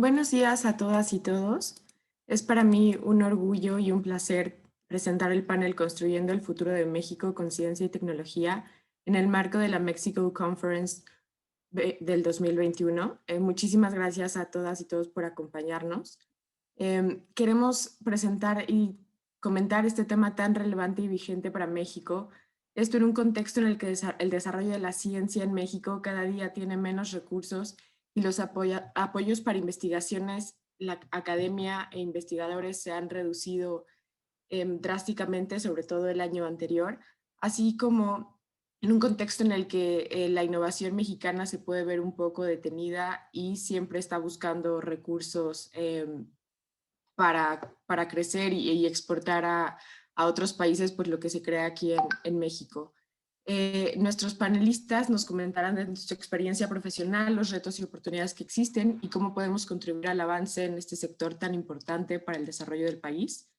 Buenos días a todas y todos. Es para mí un orgullo y un placer presentar el panel Construyendo el futuro de México con ciencia y tecnología en el marco de la Mexico Conference del 2021. Muchísimas gracias a todas y todos por acompañarnos. Queremos presentar y comentar este tema tan relevante y vigente para México. Esto en un contexto en el que el desarrollo de la ciencia en México cada día tiene menos recursos y los apoyos para investigaciones, la academia e investigadores se han reducido drásticamente, sobre todo el año anterior, así como en un contexto en el que la innovación mexicana se puede ver un poco detenida y siempre está buscando recursos para crecer y exportar a otros países, pues lo que se crea aquí en México. Nuestros panelistas nos comentarán de su experiencia profesional, los retos y oportunidades que existen y cómo podemos contribuir al avance en este sector tan importante para el desarrollo del país.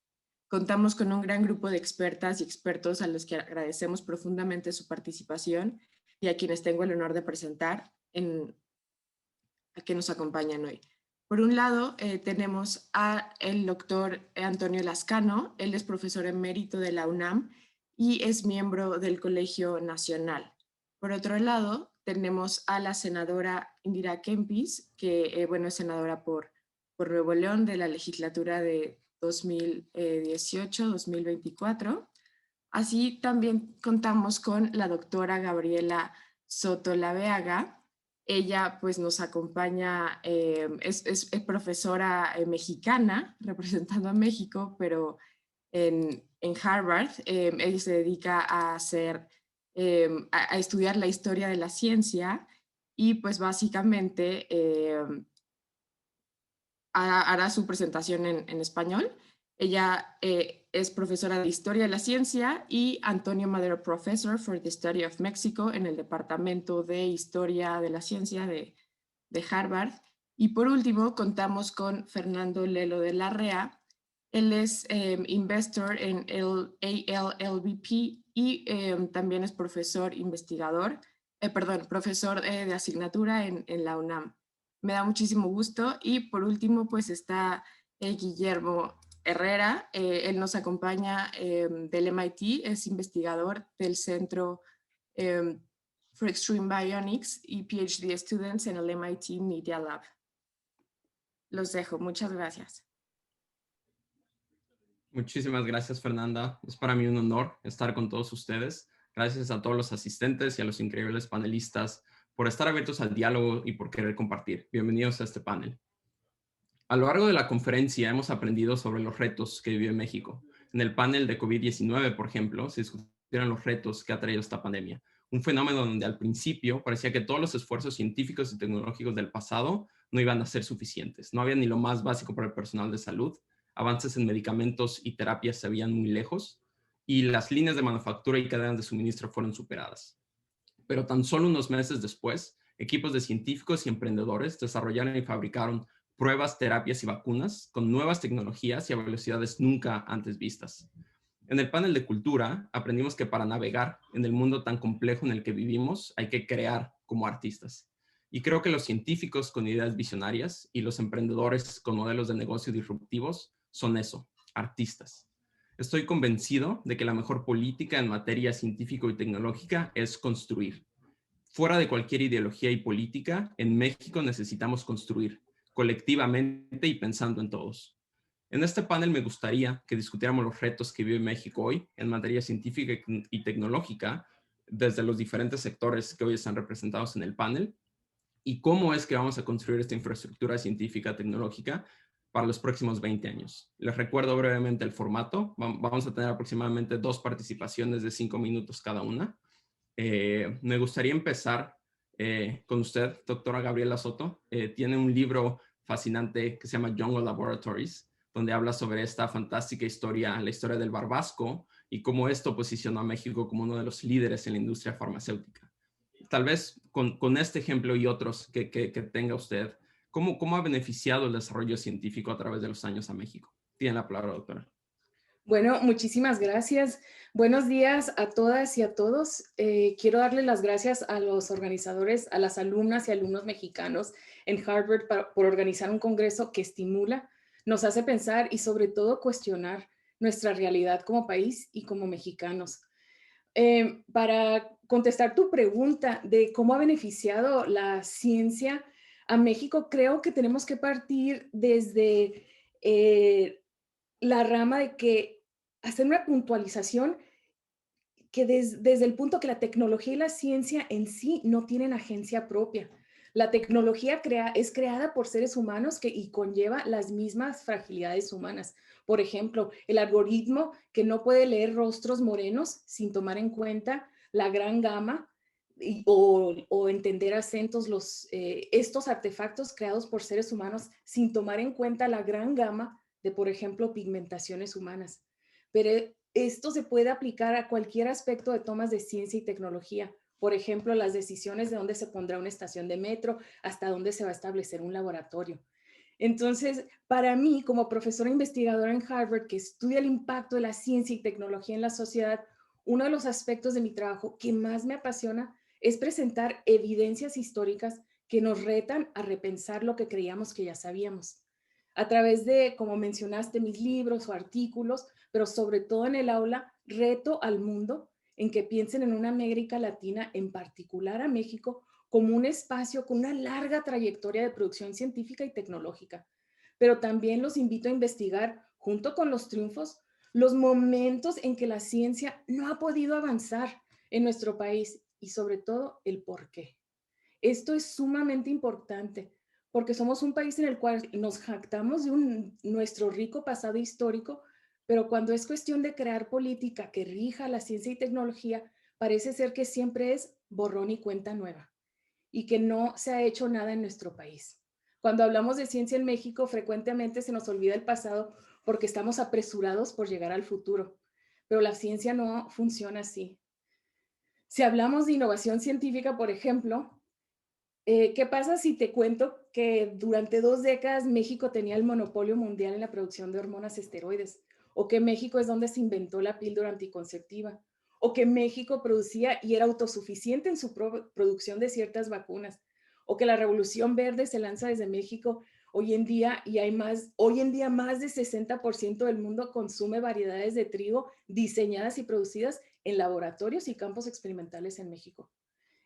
Contamos con un gran grupo de expertas y expertos a los que agradecemos profundamente su participación y a quienes tengo el honor de presentar a que nos acompañan hoy. Por un lado, tenemos al doctor Antonio Lascano. Él es profesor emérito de la UNAM y es miembro del Colegio Nacional. Por otro lado, tenemos a la senadora Indira Kempis, que es senadora por Nuevo León de la legislatura de 2018-2024. Así también contamos con la doctora Gabriela Soto Laveaga. Ella pues nos acompaña, es profesora mexicana representando a México, pero en Harvard. Ella se dedica a a estudiar la historia de la ciencia y pues básicamente hará su presentación en español. Ella es profesora de Historia de la Ciencia y Antonio Madero Professor for the Study of Mexico en el Departamento de Historia de la Ciencia de Harvard. Y por último, contamos con Fernando Lelo de la Rea. Él es investor en el ALLVP y también es profesor investigador, profesor de asignatura en la UNAM. Me da muchísimo gusto. Y por último, pues está Guillermo Herrera. Él nos acompaña del MIT, es investigador del Centro for Extreme Bionics y PhD Students en el MIT Media Lab. Los dejo. Muchas gracias. Muchísimas gracias, Fernanda. Es para mí un honor estar con todos ustedes. Gracias a todos los asistentes y a los increíbles panelistas por estar abiertos al diálogo y por querer compartir. Bienvenidos a este panel. A lo largo de la conferencia hemos aprendido sobre los retos que vive México. En el panel de COVID-19, por ejemplo, se discutieron los retos que ha traído esta pandemia. Un fenómeno donde al principio parecía que todos los esfuerzos científicos y tecnológicos del pasado no iban a ser suficientes. No había ni lo más básico para el personal de salud. Avances en medicamentos y terapias se veían muy lejos y las líneas de manufactura y cadenas de suministro fueron superadas. Pero tan solo unos meses después, equipos de científicos y emprendedores desarrollaron y fabricaron pruebas, terapias y vacunas con nuevas tecnologías y a velocidades nunca antes vistas. En el panel de cultura aprendimos que para navegar en el mundo tan complejo en el que vivimos hay que crear como artistas. Y creo que los científicos con ideas visionarias y los emprendedores con modelos de negocio disruptivos son eso, artistas. Estoy convencido de que la mejor política en materia científica y tecnológica es construir. Fuera de cualquier ideología y política, en México necesitamos construir colectivamente y pensando en todos. En este panel me gustaría que discutiéramos los retos que vive México hoy en materia científica y tecnológica desde los diferentes sectores que hoy están representados en el panel y cómo es que vamos a construir esta infraestructura científica tecnológica para los próximos 20 años. Les recuerdo brevemente el formato. Vamos a tener aproximadamente 2 participaciones de 5 minutos cada una. Me gustaría empezar con usted, doctora Gabriela Soto. Tiene un libro fascinante que se llama Jungle Laboratories, donde habla sobre esta fantástica historia, la historia del barbasco y cómo esto posicionó a México como uno de los líderes en la industria farmacéutica. Tal vez con este ejemplo y otros que tenga usted, ¿cómo ha beneficiado el desarrollo científico a través de los años a México? Tiene la palabra, doctora. Bueno, muchísimas gracias. Buenos días a todas y a todos. Quiero darle las gracias a los organizadores, a las alumnas y alumnos mexicanos en Harvard por organizar un congreso que estimula, nos hace pensar y sobre todo cuestionar nuestra realidad como país y como mexicanos. Para contestar tu pregunta de cómo ha beneficiado la ciencia a México, creo que tenemos que partir desde la rama de que hacer una puntualización que desde el punto que la tecnología y la ciencia en sí no tienen agencia propia. La tecnología es creada por seres humanos y conlleva las mismas fragilidades humanas. Por ejemplo, el algoritmo que no puede leer rostros morenos sin tomar en cuenta la gran gama o entender acentos, estos artefactos creados por seres humanos sin tomar en cuenta la gran gama de, por ejemplo, pigmentaciones humanas. Pero esto se puede aplicar a cualquier aspecto de tomas de ciencia y tecnología. Por ejemplo, las decisiones de dónde se pondrá una estación de metro, hasta dónde se va a establecer un laboratorio. Entonces, para mí, como profesora investigadora en Harvard, que estudia el impacto de la ciencia y tecnología en la sociedad, uno de los aspectos de mi trabajo que más me apasiona es presentar evidencias históricas que nos retan a repensar lo que creíamos que ya sabíamos. A través de, como mencionaste, mis libros o artículos, pero sobre todo en el aula, reto al mundo en que piensen en una América Latina, en particular a México, como un espacio con una larga trayectoria de producción científica y tecnológica. Pero también los invito a investigar, junto con los triunfos, los momentos en que la ciencia no ha podido avanzar en nuestro país y sobre todo el por qué. Esto es sumamente importante porque somos un país en el cual nos jactamos de nuestro rico pasado histórico, pero cuando es cuestión de crear política que rija la ciencia y tecnología, parece ser que siempre es borrón y cuenta nueva y que no se ha hecho nada en nuestro país. Cuando hablamos de ciencia en México, frecuentemente se nos olvida el pasado porque estamos apresurados por llegar al futuro, pero la ciencia no funciona así. Si hablamos de innovación científica, por ejemplo, ¿qué pasa si te cuento que durante 2 décadas México tenía el monopolio mundial en la producción de hormonas esteroides? ¿O que México es donde se inventó la píldora anticonceptiva? ¿O que México producía y era autosuficiente en su producción de ciertas vacunas? ¿O que la revolución verde se lanza desde México hoy en día y hoy en día más de 60% del mundo consume variedades de trigo diseñadas y producidas en laboratorios y campos experimentales en México?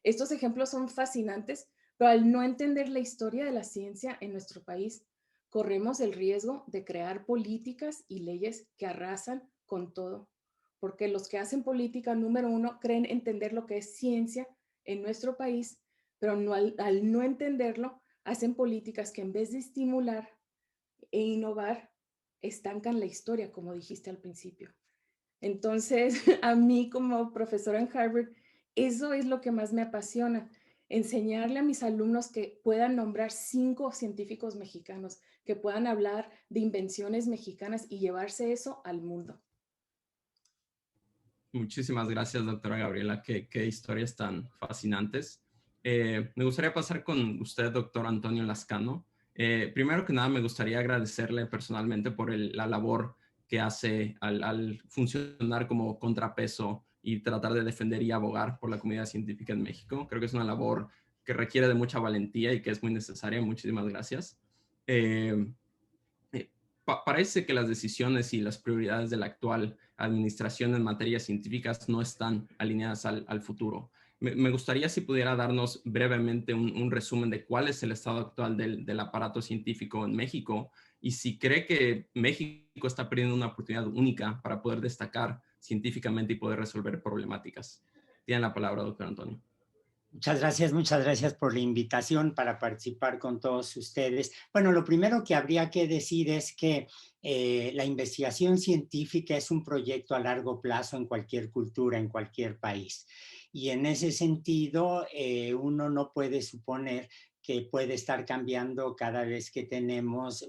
Estos ejemplos son fascinantes, pero al no entender la historia de la ciencia en nuestro país, corremos el riesgo de crear políticas y leyes que arrasan con todo, porque los que hacen política, número uno, creen entender lo que es ciencia en nuestro país, pero al no entenderlo, hacen políticas que en vez de estimular e innovar, estancan la historia, como dijiste al principio. Entonces, a mí como profesora en Harvard, eso es lo que más me apasiona, enseñarle a mis alumnos que puedan nombrar 5 científicos mexicanos, que puedan hablar de invenciones mexicanas y llevarse eso al mundo. Muchísimas gracias, doctora Gabriela. Qué historias tan fascinantes. Me gustaría pasar con usted, doctor Antonio Lascano. Primero que nada, me gustaría agradecerle personalmente por la labor que hace al funcionar como contrapeso y tratar de defender y abogar por la comunidad científica en México. Creo que es una labor que requiere de mucha valentía y que es muy necesaria. Muchísimas gracias. Parece que las decisiones y las prioridades de la actual administración en materias científicas no están alineadas al futuro. Me gustaría si pudiera darnos brevemente un resumen de cuál es el estado actual del aparato científico en México y si cree que México está perdiendo una oportunidad única para poder destacar científicamente y poder resolver problemáticas. Tiene la palabra, doctor Antonio. Muchas gracias por la invitación para participar con todos ustedes. Bueno, lo primero que habría que decir es que la investigación científica es un proyecto a largo plazo en cualquier cultura, en cualquier país. Y en ese sentido, uno no puede suponer que puede estar cambiando cada vez que tenemos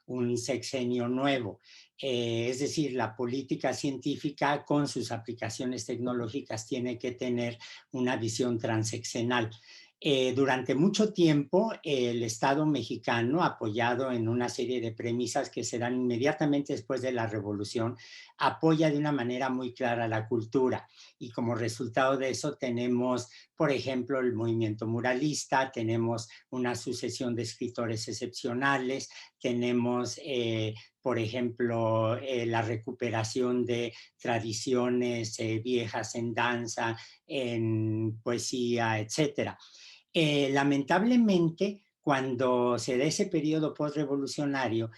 un sexenio nuevo. Es decir, la política científica con sus aplicaciones tecnológicas tiene que tener una visión transeccional. Durante mucho tiempo, el Estado mexicano, apoyado en una serie de premisas que se dan inmediatamente después de la Revolución, apoya de una manera muy clara la cultura. Y como resultado de eso tenemos, por ejemplo, el movimiento muralista, tenemos una sucesión de escritores excepcionales, tenemos, por ejemplo, la recuperación de tradiciones viejas en danza, en poesía, etcétera. Lamentablemente, cuando se da ese periodo postrevolucionario,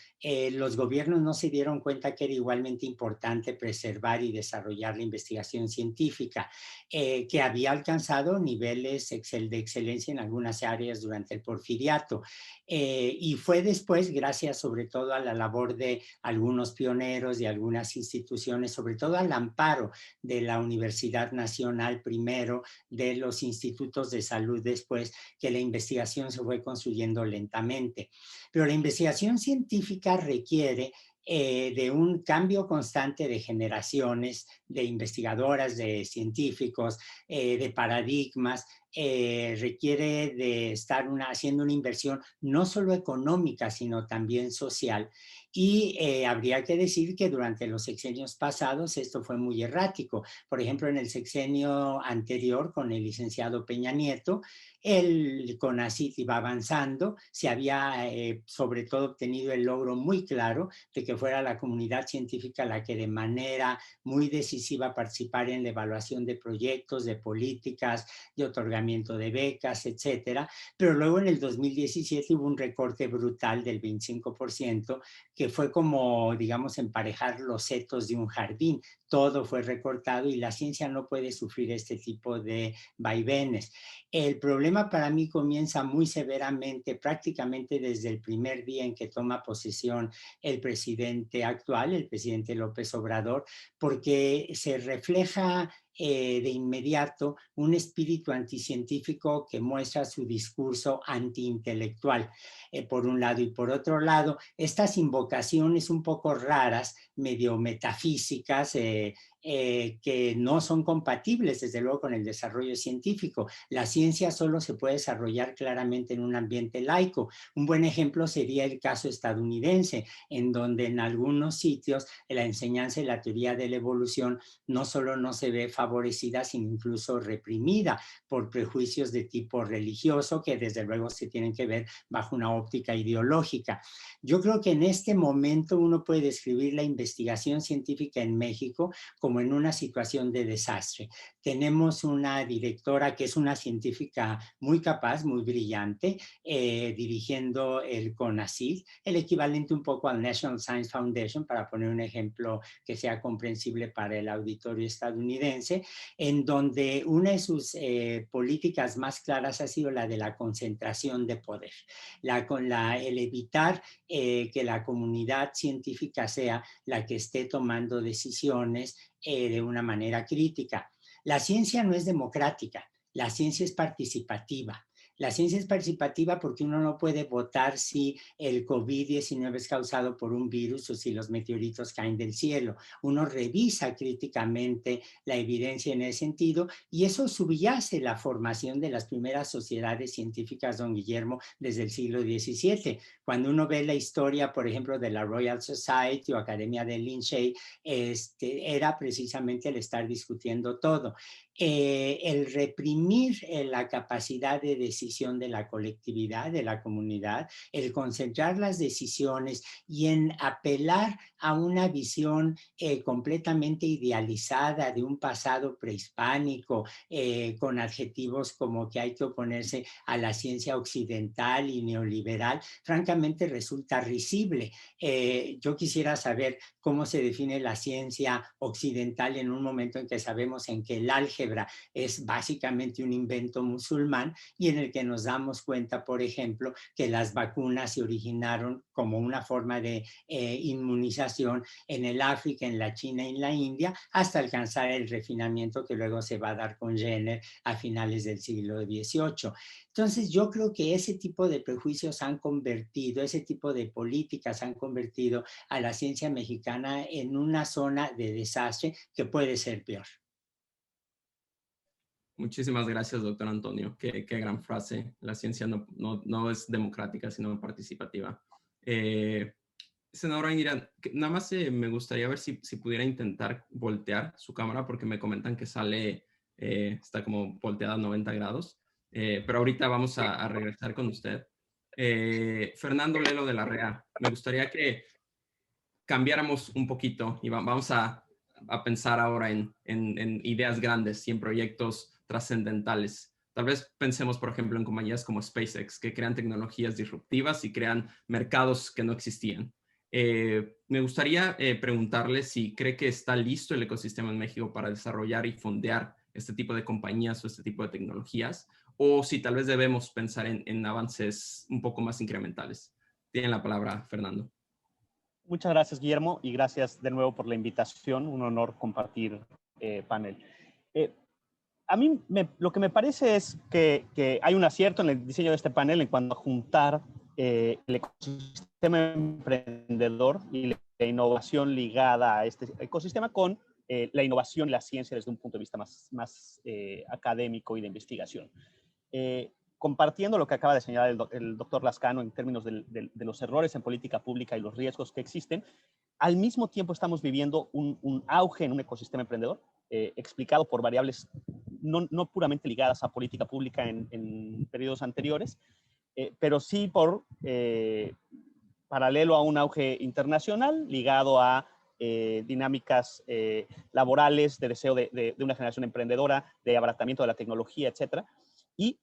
los gobiernos no se dieron cuenta que era igualmente importante preservar y desarrollar la investigación científica, que había alcanzado niveles de excelencia en algunas áreas durante el Porfiriato. Y fue después, gracias sobre todo a la labor de algunos pioneros y algunas instituciones, sobre todo al amparo de la Universidad Nacional primero, de los institutos de salud después, que la investigación se fue construyendo lentamente. Pero la investigación científica requiere de un cambio constante de generaciones, de investigadoras, de científicos, de paradigmas, requiere de estar haciendo una inversión no solo económica, sino también social. Y habría que decir que durante los sexenios pasados esto fue muy errático. Por ejemplo, en el sexenio anterior, con el licenciado Peña Nieto, el CONACYT iba avanzando, se había sobre todo obtenido el logro muy claro de que fuera la comunidad científica la que de manera muy decisiva participara en la evaluación de proyectos, de políticas, de otorgamiento de becas, etcétera. Pero luego en el 2017 hubo un recorte brutal del 25%, que fue como, digamos, emparejar los setos de un jardín. Todo fue recortado y la ciencia no puede sufrir este tipo de vaivenes. El problema para mí comienza muy severamente, prácticamente desde el primer día en que toma posesión el presidente actual, el presidente López Obrador, porque se refleja de inmediato un espíritu anticientífico que muestra su discurso antiintelectual, por un lado, y por otro lado, estas invocaciones un poco raras, medio metafísicas, que no son compatibles, desde luego, con el desarrollo científico. La ciencia solo se puede desarrollar claramente en un ambiente laico. Un buen ejemplo sería el caso estadounidense, en donde en algunos sitios la enseñanza y la teoría de la evolución no solo no se ve favorecida, sino incluso reprimida por prejuicios de tipo religioso, que desde luego se tienen que ver bajo una óptica ideológica. Yo creo que en este momento uno puede describir la investigación científica en México como en una situación de desastre. Tenemos una directora que es una científica muy capaz, muy brillante, dirigiendo el CONACYT, el equivalente un poco al National Science Foundation, para poner un ejemplo que sea comprensible para el auditorio estadounidense, en donde una de sus políticas más claras ha sido la de la concentración de poder, el evitar que la comunidad científica sea la que esté tomando decisiones de una manera crítica. La ciencia no es democrática, la ciencia es participativa. La ciencia es participativa porque uno no puede votar si el COVID-19 es causado por un virus o si los meteoritos caen del cielo. Uno revisa críticamente la evidencia en ese sentido y eso subyace la formación de las primeras sociedades científicas, don Guillermo, desde el siglo XVII. Cuando uno ve la historia, por ejemplo, de la Royal Society o Academia de Lindsay, era precisamente el estar discutiendo todo. El reprimir la capacidad de decisión de la colectividad, de la comunidad, el concentrar las decisiones y en apelar a una visión completamente idealizada de un pasado prehispánico, con adjetivos como que hay que oponerse a la ciencia occidental y neoliberal, francamente resulta risible. Yo quisiera saber cómo se define la ciencia occidental en un momento en que sabemos en que el álgebra es básicamente un invento musulmán y en el que nos damos cuenta, por ejemplo, que las vacunas se originaron como una forma de inmunización en el África, en la China y en la India, hasta alcanzar el refinamiento que luego se va a dar con Jenner a finales del siglo XVIII. Entonces, yo creo que ese tipo de prejuicios han convertido, ese tipo de políticas han convertido a la ciencia mexicana en una zona de desastre que puede ser peor. Muchísimas gracias, doctor Antonio. Qué gran frase. La ciencia no es democrática, sino participativa. Senadora Indira, nada más me gustaría ver si pudiera intentar voltear su cámara, porque me comentan que está como volteada a 90 grados. Pero ahorita vamos a regresar con usted. Fernando Lelo de la REA, me gustaría que cambiáramos un poquito y vamos a pensar ahora en ideas grandes y en proyectos trascendentales. Tal vez pensemos, por ejemplo, en compañías como SpaceX, que crean tecnologías disruptivas y crean mercados que no existían. Me gustaría preguntarle si cree que está listo el ecosistema en México para desarrollar y fondear este tipo de compañías o este tipo de tecnologías, o si tal vez debemos pensar en avances un poco más incrementales. Tiene la palabra, Fernando. Muchas gracias, Guillermo, y gracias de nuevo por la invitación. Un honor compartir panel. A mí lo que me parece es que hay un acierto en el diseño de este panel en cuanto a juntar el ecosistema emprendedor y la innovación ligada a este ecosistema con la innovación y la ciencia desde un punto de vista más académico y de investigación. Compartiendo lo que acaba de señalar el doctor Lascano en términos de los errores en política pública y los riesgos que existen, al mismo tiempo estamos viviendo un auge en un ecosistema emprendedor, explicado por variables no puramente ligadas a política pública en periodos anteriores, pero sí por paralelo a un auge internacional ligado a dinámicas laborales, de deseo de una generación emprendedora, de abaratamiento de la tecnología, etcétera, y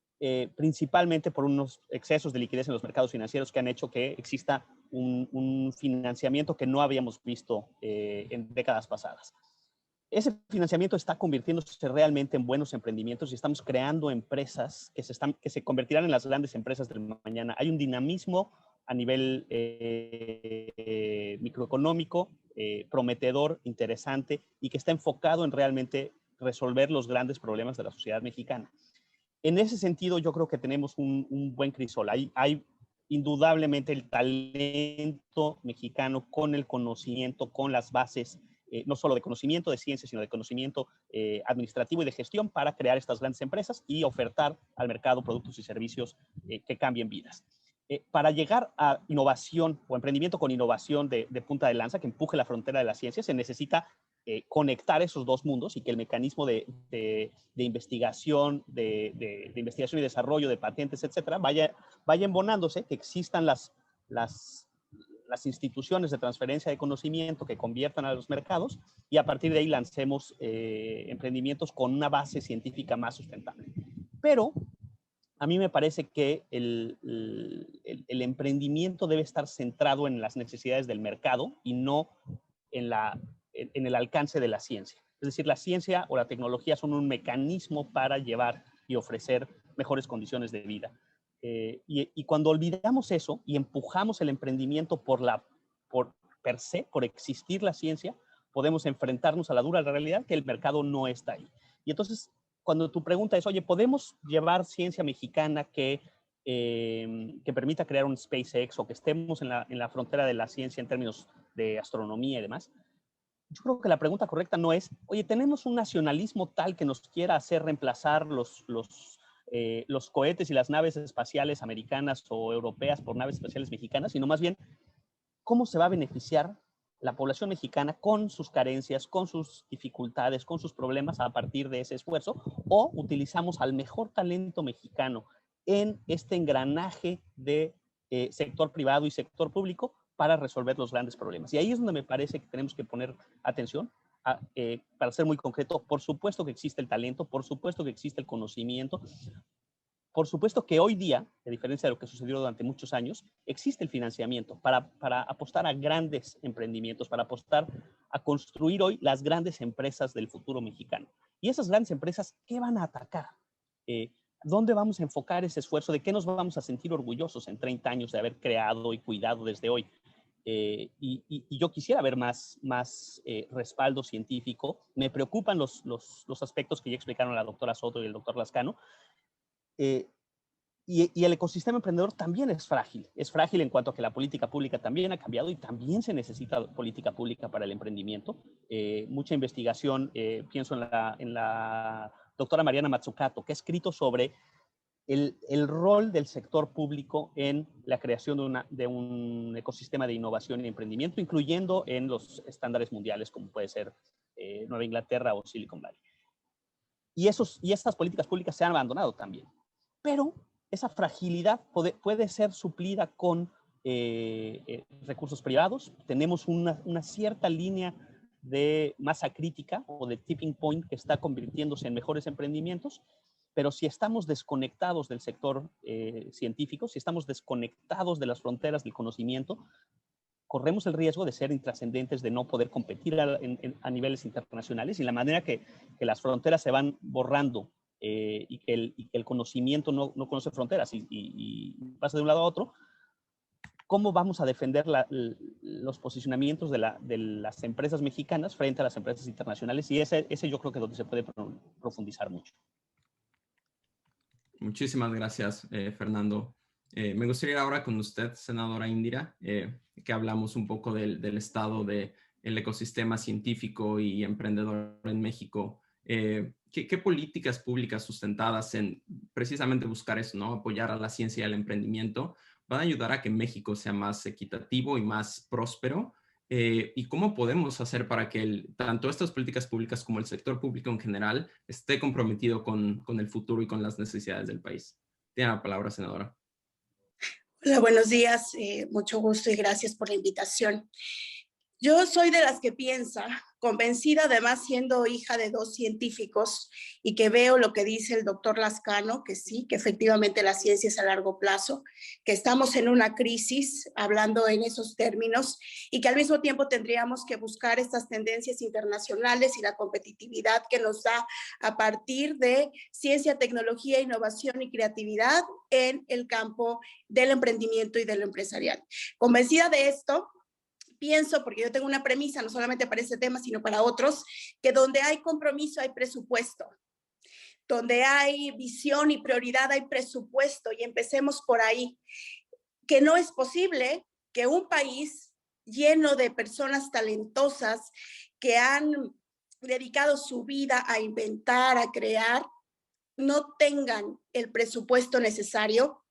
principalmente por unos excesos de liquidez en los mercados financieros que han hecho que exista un financiamiento que no habíamos visto en décadas pasadas. Ese financiamiento está convirtiéndose realmente en buenos emprendimientos y estamos creando empresas que se convertirán en las grandes empresas del mañana. Hay un dinamismo a nivel microeconómico, prometedor, interesante, y que está enfocado en realmente resolver los grandes problemas de la sociedad mexicana. En ese sentido, yo creo que tenemos un buen crisol. Hay indudablemente el talento mexicano con el conocimiento, con las bases, no solo de conocimiento de ciencia, sino de conocimiento administrativo y de gestión para crear estas grandes empresas y ofertar al mercado productos y servicios que cambien vidas. Para llegar a innovación o emprendimiento con innovación de punta de lanza que empuje la frontera de la ciencia, se necesita conectar esos dos mundos y que el mecanismo de investigación, de investigación y desarrollo, de patentes, etcétera, vaya embonándose, que existan las instituciones de transferencia de conocimiento que conviertan a los mercados y a partir de ahí lancemos emprendimientos con una base científica más sustentable. Pero a mí me parece que el emprendimiento debe estar centrado en las necesidades del mercado y no en el alcance de la ciencia. Es decir, la ciencia o la tecnología son un mecanismo para llevar y ofrecer mejores condiciones de vida. Y cuando olvidamos eso y empujamos el emprendimiento por per se, por existir la ciencia, podemos enfrentarnos a la dura realidad que el mercado no está ahí. Y entonces, cuando tu pregunta es, oye, ¿podemos llevar ciencia mexicana que permita crear un SpaceX o que estemos en la frontera de la ciencia en términos de astronomía y demás? Yo creo que la pregunta correcta no es, oye, ¿tenemos un nacionalismo tal que nos quiera hacer reemplazar los cohetes y las naves espaciales americanas o europeas por naves espaciales mexicanas? Sino más bien, ¿cómo se va a beneficiar la población mexicana con sus carencias, con sus dificultades, con sus problemas a partir de ese esfuerzo? ¿O utilizamos al mejor talento mexicano en este engranaje de sector privado y sector público para resolver los grandes problemas? Y ahí es donde me parece que tenemos que poner atención. Para ser muy concreto, por supuesto que existe el talento, por supuesto que existe el conocimiento, por supuesto que hoy día, a diferencia de lo que sucedió durante muchos años, existe el financiamiento para apostar a grandes emprendimientos, para apostar a construir hoy las grandes empresas del futuro mexicano. Y esas grandes empresas, ¿qué van a atacar? ¿Dónde vamos a enfocar ese esfuerzo? ¿De qué nos vamos a sentir orgullosos en 30 años de haber creado y cuidado desde hoy? Y yo quisiera ver más respaldo científico. Me preocupan los aspectos que ya explicaron la doctora Soto y el doctor Lascano. Y el ecosistema emprendedor también es frágil. Es frágil en cuanto a que la política pública también ha cambiado y también se necesita política pública para el emprendimiento. Mucha investigación, pienso en la doctora Mariana Mazzucato, que ha escrito sobre el rol del sector público en la creación de un ecosistema de innovación y emprendimiento, incluyendo en los estándares mundiales, como puede ser Nueva Inglaterra o Silicon Valley. Y estas políticas públicas se han abandonado también. Pero esa fragilidad puede ser suplida con recursos privados. Tenemos una cierta línea de masa crítica o de tipping point que está convirtiéndose en mejores emprendimientos, pero si estamos desconectados del sector científico, si estamos desconectados de las fronteras del conocimiento, corremos el riesgo de ser intrascendentes, de no poder competir a niveles internacionales, y la manera que las fronteras se van borrando y que el conocimiento no conoce fronteras y pasa de un lado a otro, ¿cómo vamos a defender los posicionamientos de las empresas mexicanas frente a las empresas internacionales? Y ese yo creo que es donde se puede profundizar mucho. Muchísimas gracias, Fernando. Me gustaría ir ahora con usted, senadora Indira, que hablamos un poco del estado del ecosistema científico y emprendedor en México. ¿Qué políticas públicas sustentadas en precisamente buscar eso, ¿no? Apoyar a la ciencia y al emprendimiento, van a ayudar a que México sea más equitativo y más próspero? ¿Y cómo podemos hacer para que tanto estas políticas públicas como el sector público en general esté comprometido con el futuro y con las necesidades del país? Tiene la palabra, senadora. Hola, buenos días. Mucho gusto y gracias por la invitación. Yo soy de las que piensa, convencida además siendo hija de 2 científicos y que veo lo que dice el doctor Lascano, que sí, que efectivamente la ciencia es a largo plazo, que estamos en una crisis, hablando en esos términos, y que al mismo tiempo tendríamos que buscar estas tendencias internacionales y la competitividad que nos da a partir de ciencia, tecnología, innovación y creatividad en el campo del emprendimiento y del empresarial. Convencida de esto, pienso, porque yo tengo una premisa, no solamente para este tema, sino para otros, que donde hay compromiso hay presupuesto. Donde hay visión y prioridad hay presupuesto, y empecemos por ahí. Que no es posible que un país lleno de personas talentosas que han dedicado su vida a inventar, a crear, no tengan el presupuesto necesario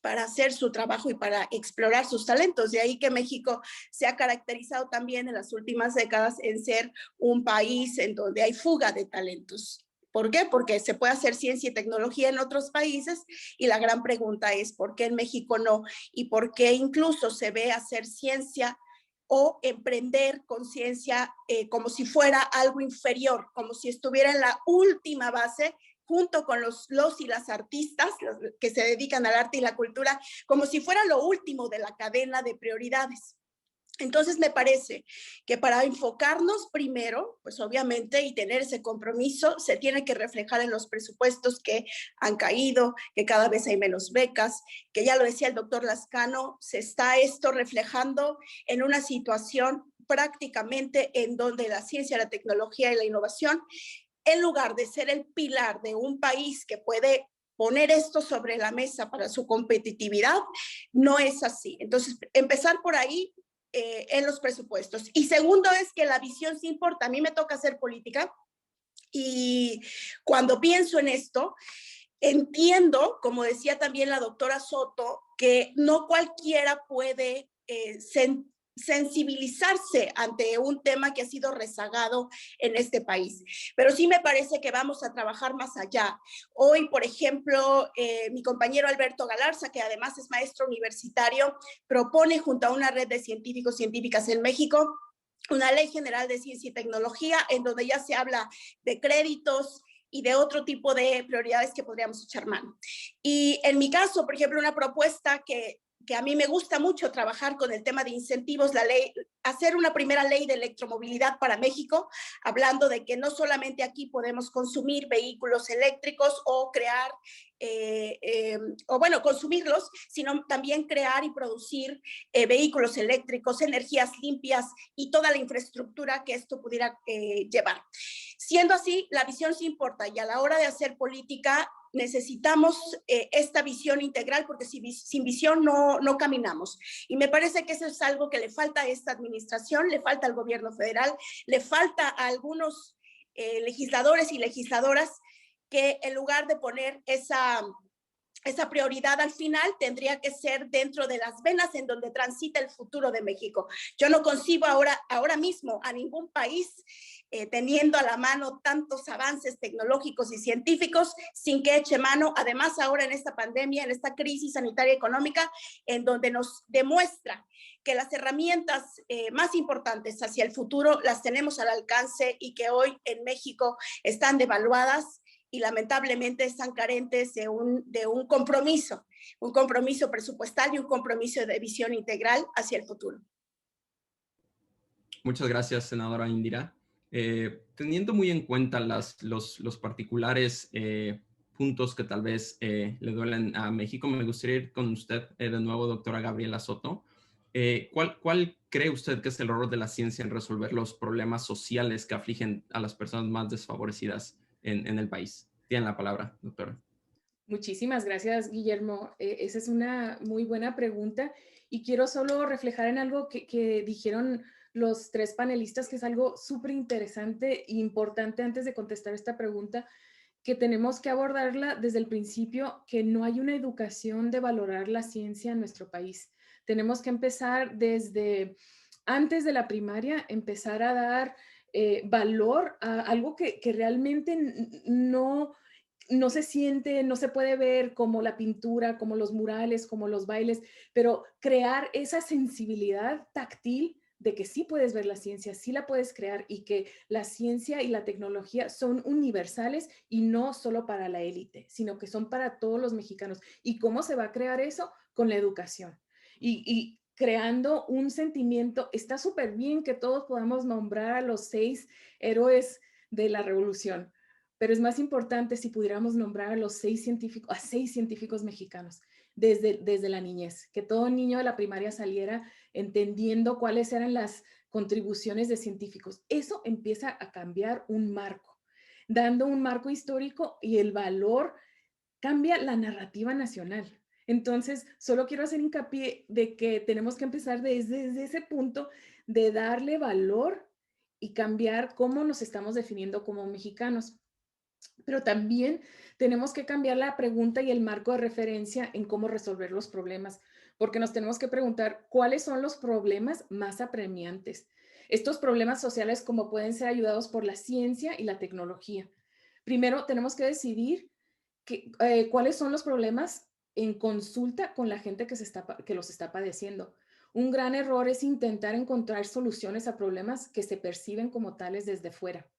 para hacer su trabajo y para explorar sus talentos. De ahí que México se ha caracterizado también en las últimas décadas en ser un país en donde hay fuga de talentos. ¿Por qué? Porque se puede hacer ciencia y tecnología en otros países, y la gran pregunta es ¿por qué en México no? Y por qué incluso se ve hacer ciencia o emprender con ciencia como si fuera algo inferior, como si estuviera en la última base, junto con los y las artistas que se dedican al arte y la cultura, como si fuera lo último de la cadena de prioridades. Entonces me parece que para enfocarnos primero, pues obviamente, y tener ese compromiso, se tiene que reflejar en los presupuestos que han caído, que cada vez hay menos becas, que ya lo decía el doctor Lascano, se está esto reflejando en una situación prácticamente en donde la ciencia, la tecnología y la innovación, en lugar de ser el pilar de un país que puede poner esto sobre la mesa para su competitividad, no es así. Entonces, empezar por ahí en los presupuestos. Y segundo es que la visión sí importa. A mí me toca hacer política y cuando pienso en esto, entiendo, como decía también la doctora Soto, que no cualquiera puede sensibilizarse ante un tema que ha sido rezagado en este país. Pero sí me parece que vamos a trabajar más allá. Hoy, por ejemplo, mi compañero Alberto Galarza, que además es maestro universitario, propone junto a una red de científicos y científicas en México una ley general de ciencia y tecnología en donde ya se habla de créditos y de otro tipo de prioridades que podríamos echar mano. Y en mi caso, por ejemplo, una propuesta que a mí me gusta mucho trabajar con el tema de incentivos, la ley, hacer una primera ley de electromovilidad para México, hablando de que no solamente aquí podemos consumir vehículos eléctricos o crear, consumirlos, sino también crear y producir vehículos eléctricos, energías limpias y toda la infraestructura que esto pudiera llevar. Siendo así, la visión sí importa, y a la hora de hacer política, necesitamos esta visión integral, porque sin visión no caminamos. Y me parece que eso es algo que le falta a esta administración, le falta al gobierno federal, le falta a algunos legisladores y legisladoras que en lugar de poner esa prioridad al final, tendría que ser dentro de las venas en donde transita el futuro de México. Yo no concibo ahora mismo a ningún país teniendo a la mano tantos avances tecnológicos y científicos sin que eche mano, además ahora en esta pandemia, en esta crisis sanitaria y económica, en donde nos demuestra que las herramientas más importantes hacia el futuro las tenemos al alcance y que hoy en México están devaluadas y lamentablemente están carentes de un compromiso presupuestal y un compromiso de visión integral hacia el futuro. Muchas gracias, senadora Indira. Teniendo muy en cuenta los particulares puntos que tal vez le duelen a México, me gustaría ir con usted de nuevo, doctora Gabriela Soto. ¿Cuál cree usted que es el rol de la ciencia en resolver los problemas sociales que afligen a las personas más desfavorecidas en el país? Tienen la palabra, doctora. Muchísimas gracias, Guillermo. Esa es una muy buena pregunta y quiero solo reflejar en algo que dijeron los tres panelistas, que es algo súper interesante e importante antes de contestar esta pregunta, que tenemos que abordarla desde el principio, que no hay una educación de valorar la ciencia en nuestro país. Tenemos que empezar desde antes de la primaria, empezar a dar valor a algo que realmente no se siente, no se puede ver, como la pintura, como los murales, como los bailes, pero crear esa sensibilidad táctil de que sí puedes ver la ciencia, sí la puedes crear y que la ciencia y la tecnología son universales y no solo para la élite, sino que son para todos los mexicanos. ¿Y cómo se va a crear eso? Con la educación. Y creando un sentimiento. Está súper bien que todos podamos nombrar a los 6 héroes de la revolución, pero es más importante si pudiéramos nombrar a 6 científicos mexicanos desde la niñez, que todo niño de la primaria saliera entendiendo cuáles eran las contribuciones de científicos. Eso empieza a cambiar un marco, dando un marco histórico, y el valor cambia la narrativa nacional. Entonces, solo quiero hacer hincapié de que tenemos que empezar desde ese punto de darle valor y cambiar cómo nos estamos definiendo como mexicanos. Pero también tenemos que cambiar la pregunta y el marco de referencia en cómo resolver los problemas, porque nos tenemos que preguntar cuáles son los problemas más apremiantes. Estos problemas sociales, como pueden ser ayudados por la ciencia y la tecnología. Primero, tenemos que decidir cuáles son los problemas en consulta con la gente que los está padeciendo. Un gran error es intentar encontrar soluciones a problemas que se perciben como tales desde fuera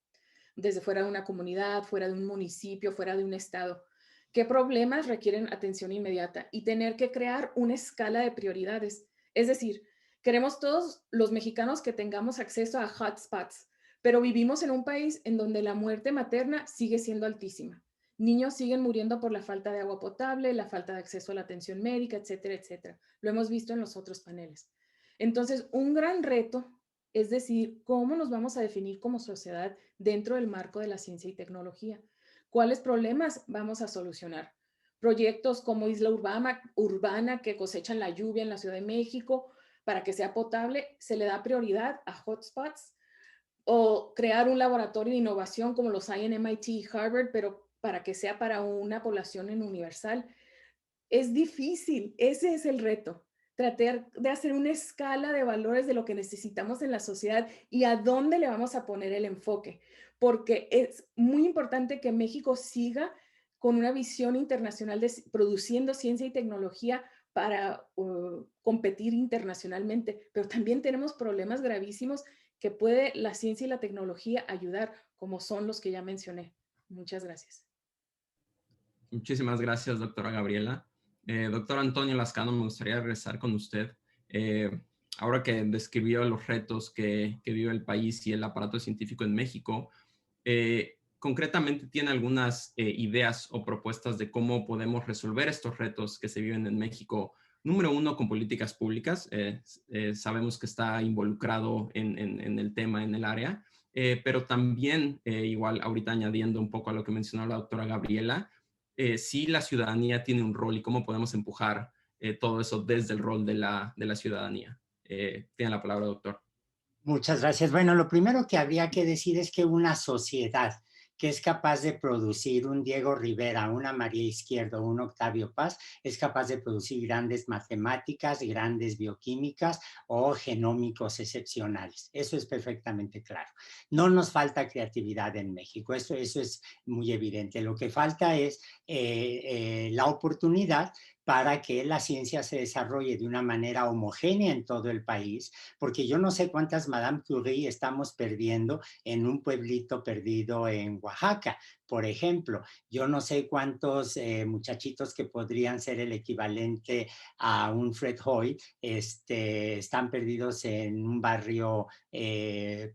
de una comunidad, fuera de un municipio, fuera de un estado. ¿Qué problemas requieren atención inmediata? Y tener que crear una escala de prioridades. Es decir, queremos todos los mexicanos que tengamos acceso a hotspots, pero vivimos en un país en donde la muerte materna sigue siendo altísima. Niños siguen muriendo por la falta de agua potable, la falta de acceso a la atención médica, etcétera, etcétera. Lo hemos visto en los otros paneles. Entonces, un gran reto es decir, cómo nos vamos a definir como sociedad dentro del marco de la ciencia y tecnología. ¿Cuáles problemas vamos a solucionar? Proyectos como Isla Urbana que cosechan la lluvia en la Ciudad de México para que sea potable, se le da prioridad a hotspots, o crear un laboratorio de innovación como los hay en MIT y Harvard, pero para que sea para una población universal. Es difícil, ese es el reto. Tratar de hacer una escala de valores de lo que necesitamos en la sociedad y a dónde le vamos a poner el enfoque, porque es muy importante que México siga con una visión internacional de produciendo ciencia y tecnología para competir internacionalmente, pero también tenemos problemas gravísimos que puede la ciencia y la tecnología ayudar, como son los que ya mencioné. Muchas gracias. Muchísimas gracias, doctora Gabriela. Doctor Antonio Lascano, me gustaría regresar con usted. Ahora que describió los retos que vive el país y el aparato científico en México, concretamente, ¿tiene algunas ideas o propuestas de cómo podemos resolver estos retos que se viven en México? Número uno, con políticas públicas. Sabemos que está involucrado en el tema, en el área, pero también, igual ahorita añadiendo un poco a lo que mencionó la doctora Gabriela, sí la ciudadanía tiene un rol y cómo podemos empujar todo eso desde el rol de la ciudadanía. Tiene la palabra, doctor. Muchas gracias. Bueno, lo primero que habría que decir es que una sociedad que es capaz de producir un Diego Rivera, una María Izquierdo, un Octavio Paz, es capaz de producir grandes matemáticas, grandes bioquímicas o genómicos excepcionales. Eso es perfectamente claro. No nos falta creatividad en México, eso es muy evidente. Lo que falta es la oportunidad para que la ciencia se desarrolle de una manera homogénea en todo el país, porque yo no sé cuántas Madame Curie estamos perdiendo en un pueblito perdido en Oaxaca, por ejemplo. Yo no sé cuántos muchachitos que podrían ser el equivalente a un Fred Hoy están perdidos en un barrio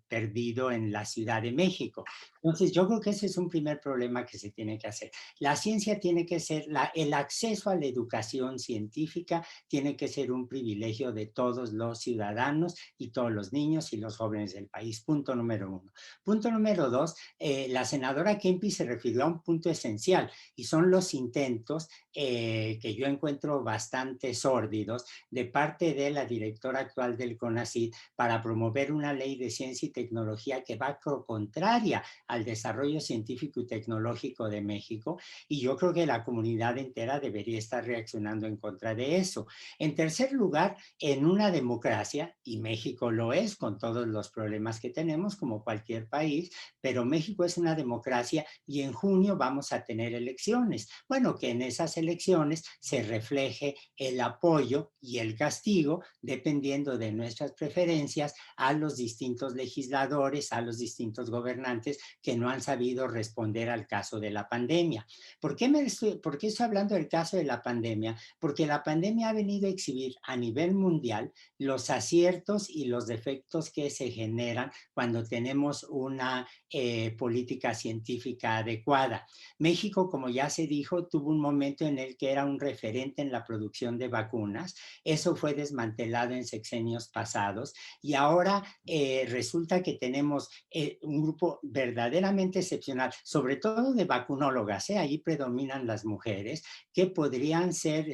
perdido en la Ciudad de México. Entonces, yo creo que ese es un primer problema que se tiene que hacer. La ciencia tiene que ser, el acceso a la educación científica tiene que ser un privilegio de todos los ciudadanos y todos los niños y los jóvenes del país. Punto número uno. Punto número dos, la senadora Kempi se refirió a un punto esencial y son los intentos que yo encuentro bastante sórdidos de parte de la directora actual del CONACYT para promover una ley de ciencia y tecnología que va contraria al desarrollo científico y tecnológico de México, y yo creo que la comunidad entera debería estar reaccionando en contra de eso. En tercer lugar, en una democracia, y México lo es con todos los problemas que tenemos como cualquier país, pero México es una democracia y en junio vamos a tener elecciones. Bueno, que en esas elecciones se refleje el apoyo y el castigo dependiendo de nuestras preferencias a los distintos legisladores, a los distintos gobernantes que no han sabido responder al caso de la pandemia. ¿Por qué estoy hablando del caso de la pandemia? Porque la pandemia ha venido a exhibir a nivel mundial los aciertos y los defectos que se generan cuando tenemos una política científica adecuada. México, como ya se dijo, tuvo un momento en el que era un referente en la producción de vacunas. Eso fue desmantelado en sexenios pasados y ahora resulta que tenemos un grupo verdaderamente excepcional, sobre todo de vacunólogas, ahí predominan las mujeres, que podrían ser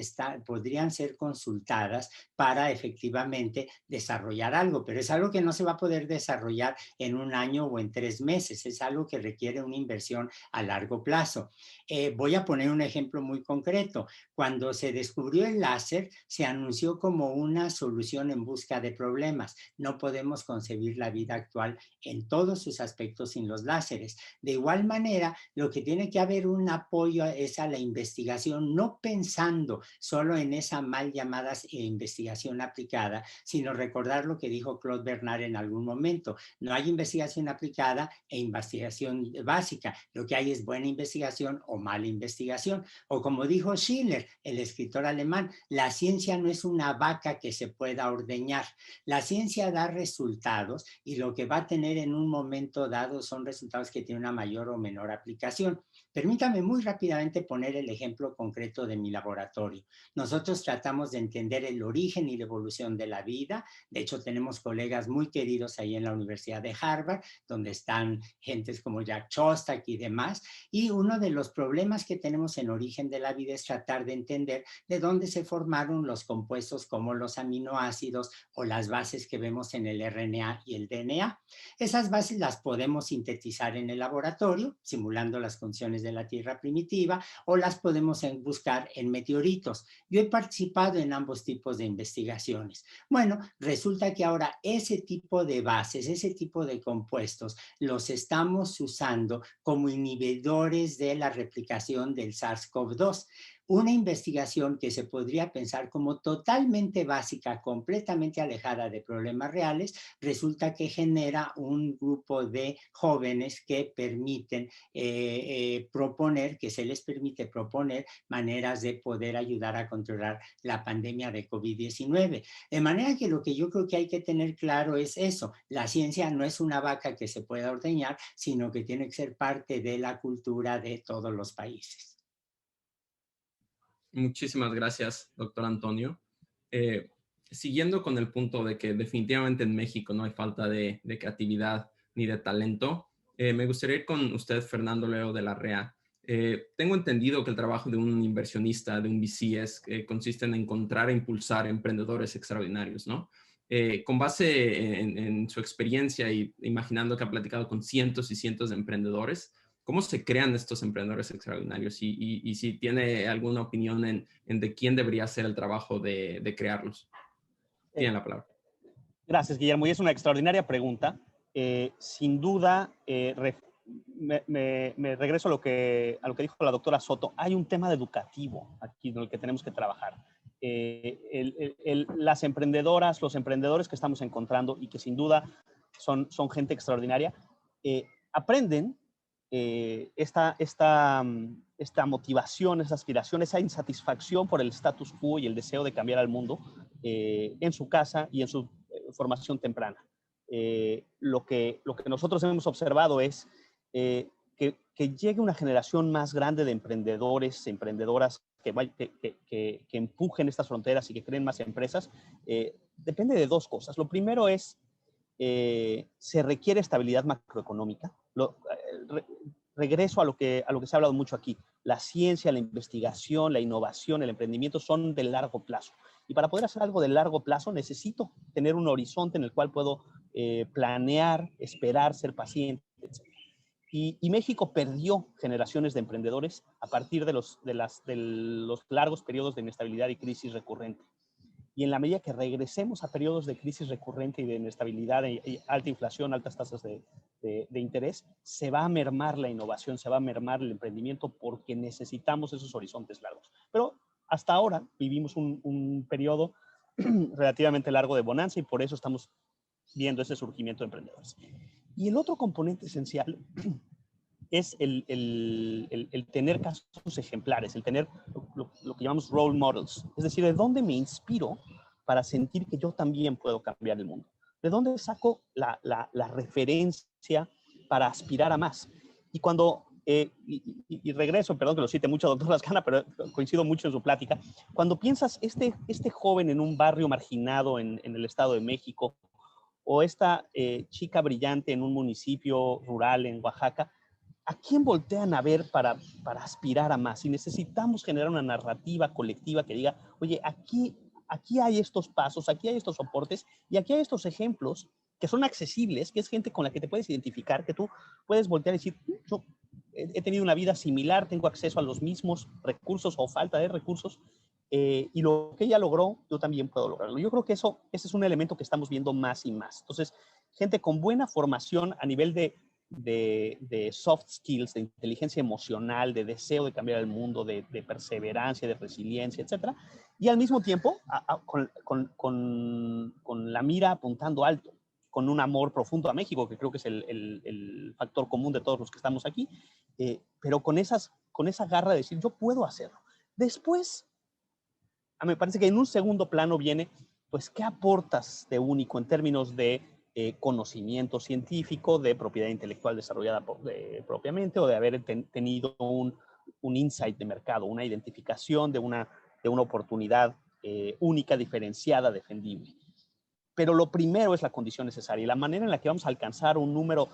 consultadas para efectivamente desarrollar algo, pero es algo que no se va a poder desarrollar en un año o en 3 meses, es algo que requiere una inversión a largo plazo. Voy a poner un ejemplo muy concreto. Cuando se descubrió el láser, se anunció como una solución en busca de problemas. No podemos concebir la vida actual en todos sus aspectos sin los láseres. De igual manera, lo que tiene que haber un apoyo es a la investigación, no pensando solo en esa mal llamada investigación aplicada, sino recordar lo que dijo Claude Bernard en algún momento. No hay investigación aplicada e investigación básica. Lo que hay es buena investigación o mala investigación. O como dijo Schiller, el escritor alemán, la ciencia no es una vaca que se pueda ordeñar. La ciencia da resultados y lo que va a tener en un momento dado son resultados que tienen una mayor o menor aplicación. Permítame muy rápidamente poner el ejemplo concreto de mi laboratorio. Nosotros tratamos de entender el origen y la evolución de la vida. De hecho, tenemos colegas muy queridos ahí en la Universidad de Harvard, donde están gentes como Jack Szostak y demás. Y uno de los problemas que tenemos en origen de la vida es tratar de entender de dónde se formaron los compuestos como los aminoácidos o las bases que vemos en el RNA y el DNA. Esas bases las podemos sintetizar en el laboratorio, simulando las condiciones de la Tierra primitiva, o las podemos buscar en meteoritos. Yo he participado en ambos tipos de investigaciones. Bueno, resulta que ahora ese tipo de bases, ese tipo de compuestos, los estamos usando como inhibidores de la replicación del SARS-CoV-2. Una investigación que se podría pensar como totalmente básica, completamente alejada de problemas reales, resulta que genera un grupo de jóvenes que permiten proponer, que se les permite proponer maneras de poder ayudar a controlar la pandemia de COVID-19. De manera que lo que yo creo que hay que tener claro es eso, la ciencia no es una vaca que se pueda ordeñar, sino que tiene que ser parte de la cultura de todos los países. Muchísimas gracias, doctor Antonio. Siguiendo con el punto de que definitivamente en México no hay falta de creatividad ni de talento, me gustaría ir con usted, Fernando Leo de la Rea. Tengo entendido que el trabajo de un inversionista, de un VC, consiste en encontrar e impulsar emprendedores extraordinarios, ¿no? Con base en su experiencia y imaginando que ha platicado con cientos y cientos de emprendedores, ¿cómo se crean estos emprendedores extraordinarios? Y si tiene alguna opinión en de quién debería hacer el trabajo de crearlos. Tiene la palabra. Gracias, Guillermo. Y es una extraordinaria pregunta. Sin duda, me regreso a lo que dijo la doctora Soto. Hay un tema educativo aquí en el que tenemos que trabajar. Las emprendedoras, los emprendedores que estamos encontrando y que sin duda son gente extraordinaria, aprenden esta motivación, esa aspiración, esa insatisfacción por el status quo y el deseo de cambiar al mundo en su casa y en su formación temprana. Lo que nosotros hemos observado es que llegue una generación más grande de emprendedores, emprendedoras que empujen estas fronteras y que creen más empresas, depende de dos cosas. Lo primero es, se requiere estabilidad macroeconómica. Regreso a lo que se ha hablado mucho aquí. La ciencia, la investigación, la innovación, el emprendimiento son de largo plazo. Y para poder hacer algo de largo plazo necesito tener un horizonte en el cual puedo planear, esperar, ser paciente, etc. Y México perdió generaciones de emprendedores a partir de los largos periodos de inestabilidad y crisis recurrente. Y en la medida que regresemos a periodos de crisis recurrente y de inestabilidad, y alta inflación, altas tasas de interés, se va a mermar la innovación, se va a mermar el emprendimiento porque necesitamos esos horizontes largos. Pero hasta ahora vivimos un periodo relativamente largo de bonanza y por eso estamos viendo ese surgimiento de emprendedores. Y el otro componente esencial es el tener casos ejemplares, el tener lo que llamamos role models. Es decir, ¿de dónde me inspiro para sentir que yo también puedo cambiar el mundo? ¿De dónde saco la referencia para aspirar a más? Y cuando, y regreso, perdón que lo cite mucho, doctor Lascana, pero coincido mucho en su plática, cuando piensas este joven en un barrio marginado en el Estado de México, o esta chica brillante en un municipio rural en Oaxaca, ¿a quién voltean a ver para aspirar a más? Y necesitamos generar una narrativa colectiva que diga, oye, aquí hay estos pasos, aquí hay estos soportes y aquí hay estos ejemplos que son accesibles, que es gente con la que te puedes identificar, que tú puedes voltear y decir, yo he tenido una vida similar, tengo acceso a los mismos recursos o falta de recursos, y lo que ella logró, yo también puedo lograrlo. Yo creo que ese es un elemento que estamos viendo más y más. Entonces, gente con buena formación a nivel de soft skills, de inteligencia emocional, de deseo de cambiar el mundo, de perseverancia, de resiliencia, etcétera, y al mismo tiempo con la mira apuntando alto, con un amor profundo a México, que creo que es el factor común de todos los que estamos aquí, pero con esa garra de decir, yo puedo hacerlo. Después, me parece que en un segundo plano viene, pues, ¿qué aportas de único en términos de conocimiento científico, de propiedad intelectual desarrollada propiamente, o de haber tenido un insight de mercado, una identificación de una oportunidad única, diferenciada, defendible? Pero lo primero es la condición necesaria y la manera en la que vamos a alcanzar un número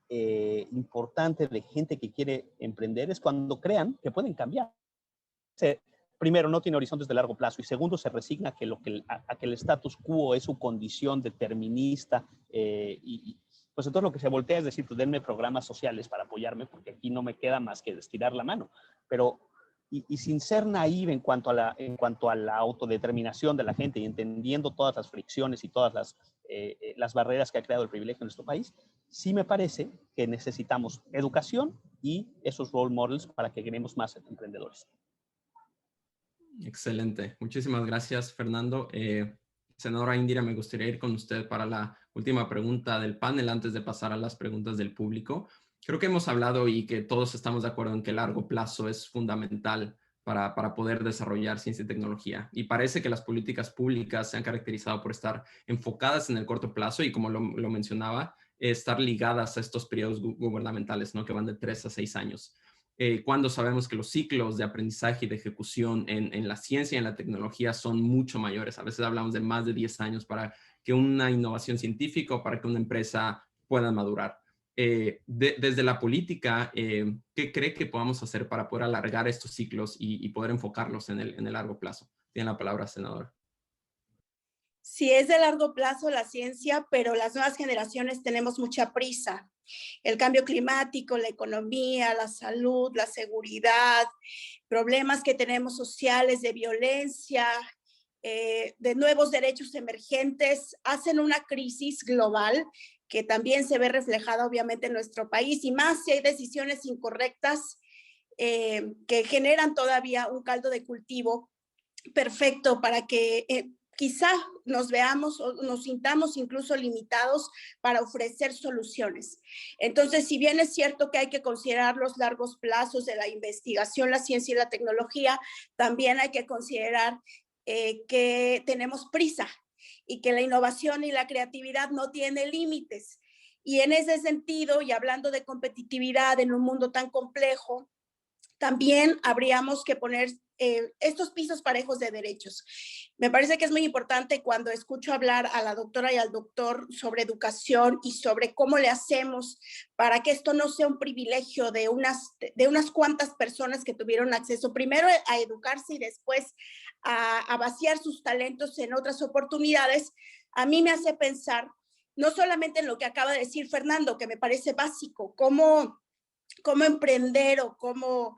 importante de gente que quiere emprender es cuando crean que pueden cambiar. Primero, no tiene horizontes de largo plazo y segundo, se resigna a que el status quo es su condición determinista y pues entonces lo que se voltea es decir, pues denme programas sociales para apoyarme porque aquí no me queda más que estirar la mano. Pero y sin ser naive en cuanto a la autodeterminación de la gente y entendiendo todas las fricciones y todas las barreras que ha creado el privilegio en nuestro país, sí me parece que necesitamos educación y esos role models para que queremos más emprendedores. Excelente. Muchísimas gracias, Fernando. Senadora Indira, me gustaría ir con usted para la última pregunta del panel antes de pasar a las preguntas del público. Creo que hemos hablado y que todos estamos de acuerdo en que el largo plazo es fundamental para poder desarrollar ciencia y tecnología. Y parece que las políticas públicas se han caracterizado por estar enfocadas en el corto plazo y, como lo mencionaba, estar ligadas a estos periodos gubernamentales, ¿no? Que van de 3 a 6 años. Cuando sabemos que los ciclos de aprendizaje y de ejecución en la ciencia y en la tecnología son mucho mayores. A veces hablamos de más de 10 años para que una innovación científica o para que una empresa pueda madurar. desde la política, ¿qué cree que podamos hacer para poder alargar estos ciclos y poder enfocarlos en el largo plazo? Tiene la palabra, senadora. Sí, es de largo plazo la ciencia, pero las nuevas generaciones tenemos mucha prisa. El cambio climático, la economía, la salud, la seguridad, problemas que tenemos sociales de violencia, de nuevos derechos emergentes, hacen una crisis global que también se ve reflejada obviamente en nuestro país, y más si hay decisiones incorrectas que generan todavía un caldo de cultivo perfecto para que quizá nos veamos o nos sintamos incluso limitados para ofrecer soluciones. Entonces, si bien es cierto que hay que considerar los largos plazos de la investigación, la ciencia y la tecnología, también hay que considerar que tenemos prisa y que la innovación y la creatividad no tienen límites. Y en ese sentido, y hablando de competitividad en un mundo tan complejo, también habríamos que poner estos pisos parejos de derechos. Me parece que es muy importante cuando escucho hablar a la doctora y al doctor sobre educación y sobre cómo le hacemos para que esto no sea un privilegio de unas cuantas personas que tuvieron acceso primero a educarse y después a vaciar sus talentos en otras oportunidades. A mí me hace pensar no solamente en lo que acaba de decir Fernando, que me parece básico, cómo emprender o cómo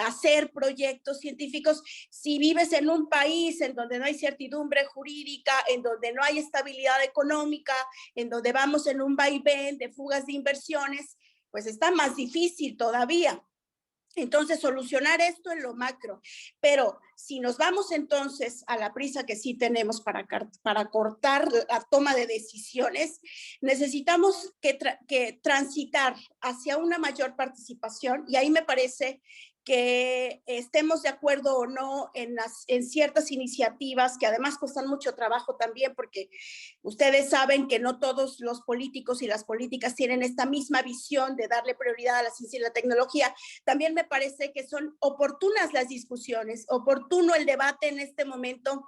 hacer proyectos científicos si vives en un país en donde no hay certidumbre jurídica, en donde no hay estabilidad económica, en donde vamos en un vaivén de fugas de inversiones, pues está más difícil todavía. Entonces, solucionar esto en lo macro. Pero si nos vamos entonces a la prisa que sí tenemos para cortar la toma de decisiones, necesitamos que transitar hacia una mayor participación, y ahí me parece que estemos de acuerdo o no en ciertas iniciativas que además cuestan mucho trabajo también, porque ustedes saben que no todos los políticos y las políticas tienen esta misma visión de darle prioridad a la ciencia y la tecnología. También me parece que son oportunas las discusiones, oportuno el debate en este momento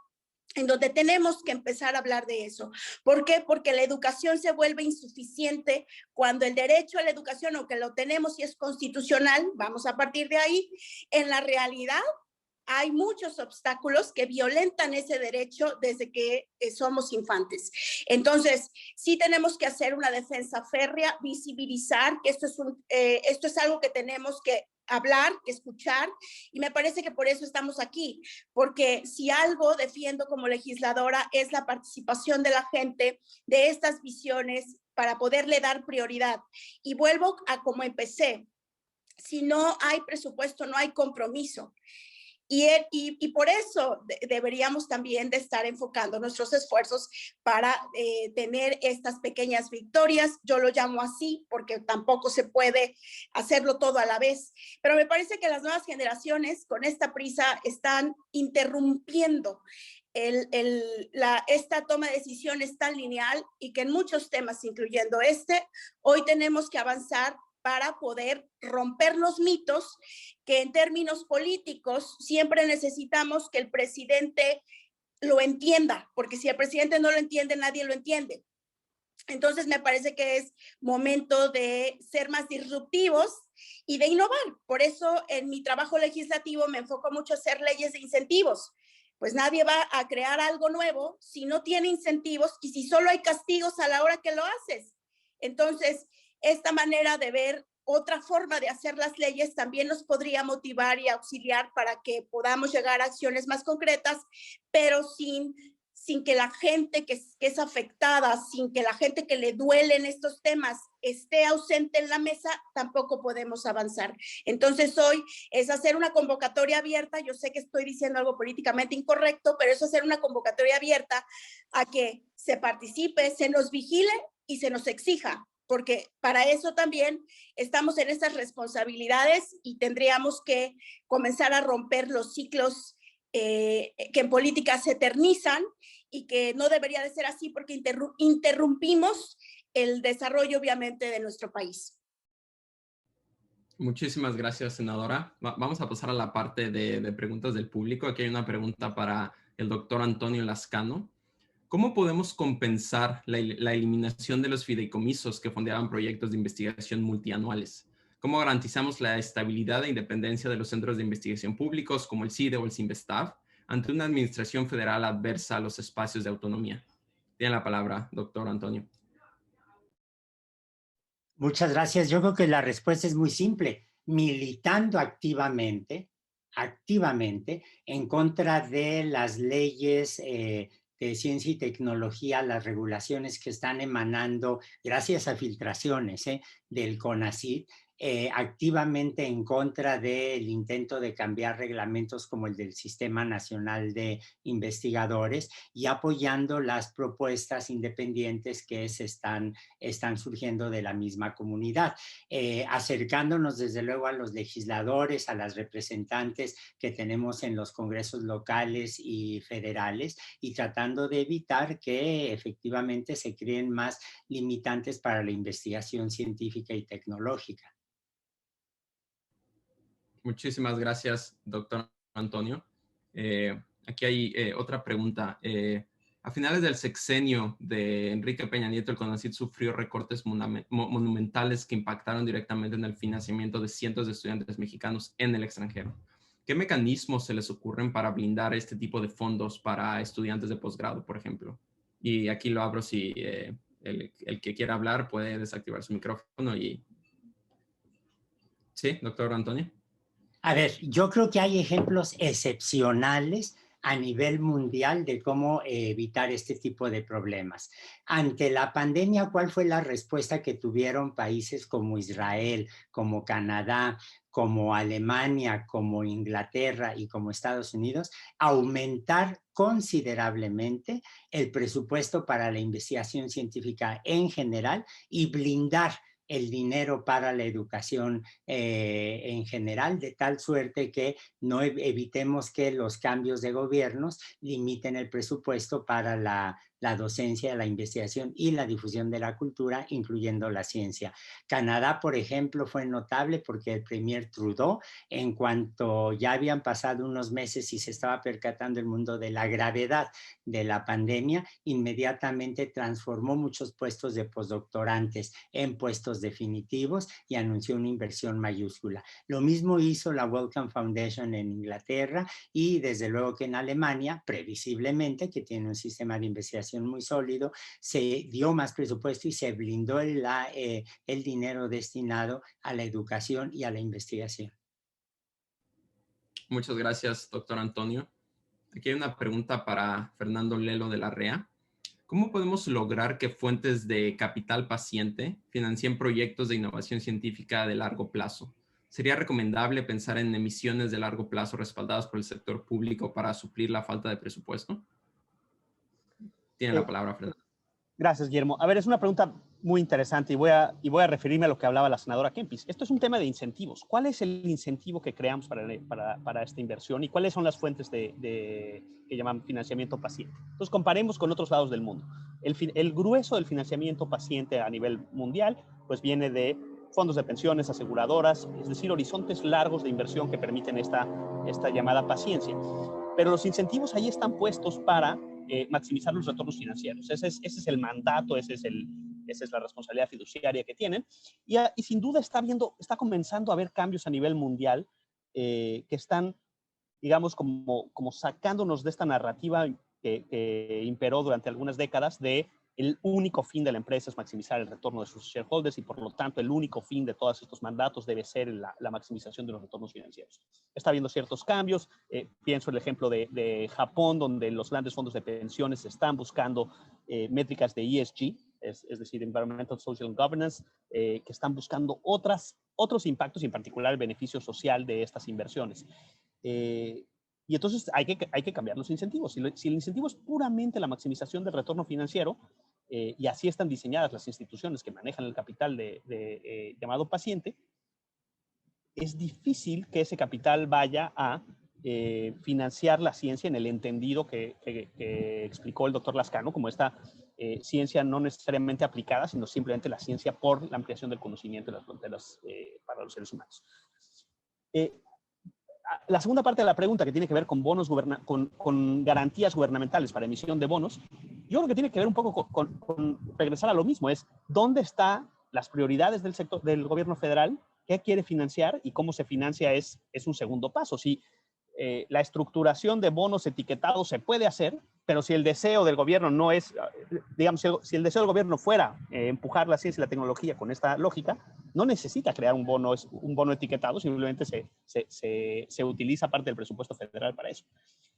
en donde tenemos que empezar a hablar de eso. ¿Por qué? Porque la educación se vuelve insuficiente cuando el derecho a la educación, aunque lo tenemos y es constitucional, vamos a partir de ahí, en la realidad hay muchos obstáculos que violentan ese derecho desde que somos infantes. Entonces, sí tenemos que hacer una defensa férrea, visibilizar que esto es algo que tenemos que hablar, que escuchar, y me parece que por eso estamos aquí, porque si algo defiendo como legisladora es la participación de la gente, de estas visiones, para poderle dar prioridad. Y vuelvo a como empecé, si no hay presupuesto, no hay compromiso. Y por eso deberíamos también de estar enfocando nuestros esfuerzos para tener estas pequeñas victorias. Yo lo llamo así porque tampoco se puede hacerlo todo a la vez. Pero me parece que las nuevas generaciones con esta prisa están interrumpiendo esta toma de decisiones tan lineal, y que en muchos temas, incluyendo hoy tenemos que avanzar para poder romper los mitos que en términos políticos siempre necesitamos que el presidente lo entienda, porque si el presidente no lo entiende, nadie lo entiende. Entonces me parece que es momento de ser más disruptivos y de innovar. Por eso en mi trabajo legislativo me enfoco mucho a hacer leyes de incentivos. Pues nadie va a crear algo nuevo si no tiene incentivos y si solo hay castigos a la hora que lo haces. Entonces, esta manera de ver otra forma de hacer las leyes también nos podría motivar y auxiliar para que podamos llegar a acciones más concretas, pero sin que la gente que es afectada, sin que la gente que le duelen estos temas esté ausente en la mesa, tampoco podemos avanzar. Entonces hoy es hacer una convocatoria abierta. Yo sé que estoy diciendo algo políticamente incorrecto, pero es hacer una convocatoria abierta a que se participe, se nos vigile y se nos exija, porque para eso también estamos en estas responsabilidades y tendríamos que comenzar a romper los ciclos que en política se eternizan y que no debería de ser así, porque interrumpimos el desarrollo obviamente de nuestro país. Muchísimas gracias, senadora. Vamos a pasar a la parte de preguntas del público. Aquí hay una pregunta para el doctor Antonio Lascano. ¿Cómo podemos compensar la eliminación de los fideicomisos que fondeaban proyectos de investigación multianuales? ¿Cómo garantizamos la estabilidad e independencia de los centros de investigación públicos como el CIDE o el CINVESTAV ante una administración federal adversa a los espacios de autonomía? Tiene la palabra, doctor Antonio. Muchas gracias. Yo creo que la respuesta es muy simple. Militando activamente en contra de las leyes de ciencia y tecnología, las regulaciones que están emanando gracias a filtraciones del CONACYT, activamente en contra del intento de cambiar reglamentos como el del Sistema Nacional de Investigadores y apoyando las propuestas independientes que están surgiendo de la misma comunidad, acercándonos desde luego a los legisladores, a las representantes que tenemos en los congresos locales y federales y tratando de evitar que efectivamente se creen más limitantes para la investigación científica y tecnológica. Muchísimas gracias, doctor Antonio. Aquí hay otra pregunta. A finales del sexenio de Enrique Peña Nieto, el CONACYT sufrió recortes monumentales que impactaron directamente en el financiamiento de cientos de estudiantes mexicanos en el extranjero. ¿Qué mecanismos se les ocurren para blindar este tipo de fondos para estudiantes de posgrado, por ejemplo? Y aquí lo abro si el que quiera hablar puede desactivar su micrófono. Sí, doctor Antonio. A ver, yo creo que hay ejemplos excepcionales a nivel mundial de cómo evitar este tipo de problemas. Ante la pandemia, ¿cuál fue la respuesta que tuvieron países como Israel, como Canadá, como Alemania, como Inglaterra y como Estados Unidos? Aumentar considerablemente el presupuesto para la investigación científica en general y blindar el dinero para la educación en general, de tal suerte que no evitemos que los cambios de gobiernos limiten el presupuesto para la docencia, la investigación y la difusión de la cultura, incluyendo la ciencia. Canadá, por ejemplo, fue notable porque el premier Trudeau, en cuanto ya habían pasado unos meses y se estaba percatando el mundo de la gravedad de la pandemia, inmediatamente transformó muchos puestos de postdoctorantes en puestos definitivos y anunció una inversión mayúscula. Lo mismo hizo la Wellcome Foundation en Inglaterra y desde luego que en Alemania, previsiblemente, que tiene un sistema de investigación muy sólido, se dio más presupuesto y se blindó el dinero destinado a la educación y a la investigación. Muchas gracias, doctor Antonio. Aquí hay una pregunta para Fernando Lelo de la REA. ¿Cómo podemos lograr que fuentes de capital paciente financien proyectos de innovación científica de largo plazo? ¿Sería recomendable pensar en emisiones de largo plazo respaldadas por el sector público para suplir la falta de presupuesto? Tiene la palabra, Fernando. Gracias, Guillermo. A ver, es una pregunta muy interesante y voy a referirme a lo que hablaba la senadora Kempis. Esto es un tema de incentivos. ¿Cuál es el incentivo que creamos para esta inversión y cuáles son las fuentes que llaman financiamiento paciente? Entonces, comparemos con otros lados del mundo. El grueso del financiamiento paciente a nivel mundial, pues viene de fondos de pensiones, aseguradoras, es decir, horizontes largos de inversión que permiten esta llamada paciencia. Pero los incentivos ahí están puestos para maximizar los retornos financieros. Ese es el mandato, esa es la responsabilidad fiduciaria que tienen. Y sin duda está comenzando a haber cambios a nivel mundial que están, digamos, como sacándonos de esta narrativa que imperó durante algunas décadas de el único fin de la empresa es maximizar el retorno de sus shareholders y por lo tanto el único fin de todos estos mandatos debe ser la maximización de los retornos financieros. Está habiendo ciertos cambios, pienso en el ejemplo de Japón, donde los grandes fondos de pensiones están buscando métricas de ESG, es decir, Environmental, Social and Governance, que están buscando otros impactos y en particular el beneficio social de estas inversiones. Y entonces hay que cambiar los incentivos. Si el incentivo es puramente la maximización del retorno financiero, y así están diseñadas las instituciones que manejan el capital llamado paciente, es difícil que ese capital vaya a financiar la ciencia en el entendido que explicó el doctor Lascano, como esta ciencia no necesariamente aplicada, sino simplemente la ciencia por la ampliación del conocimiento de las fronteras para los seres humanos. la segunda parte de la pregunta, que tiene que ver con bonos, con garantías gubernamentales para emisión de bonos, yo creo que tiene que ver un poco con regresar a lo mismo, es dónde están las prioridades del sector, del gobierno federal, qué quiere financiar y cómo se financia es un segundo paso. Si la estructuración de bonos etiquetados se puede hacer, pero si el deseo del gobierno no es, digamos, si el deseo del gobierno fuera empujar la ciencia y la tecnología con esta lógica, no necesita crear un bono etiquetado, simplemente se utiliza parte del presupuesto federal para eso.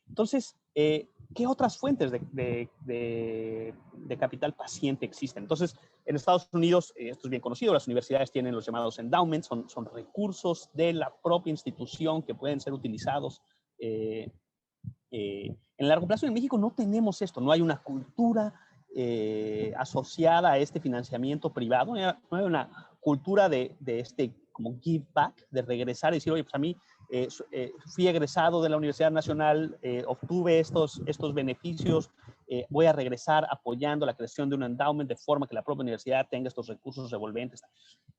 Entonces, ¿qué otras fuentes de capital paciente existen? Entonces, en Estados Unidos, esto es bien conocido, las universidades tienen los llamados endowments, son recursos de la propia institución que pueden ser utilizados en largo plazo. En México no tenemos esto, no hay una cultura asociada a este financiamiento privado, no hay una cultura de este como give back, de regresar y decir, oye, pues a mí fui egresado de la Universidad Nacional, obtuve estos beneficios, voy a regresar apoyando la creación de un endowment de forma que la propia universidad tenga estos recursos revolventes.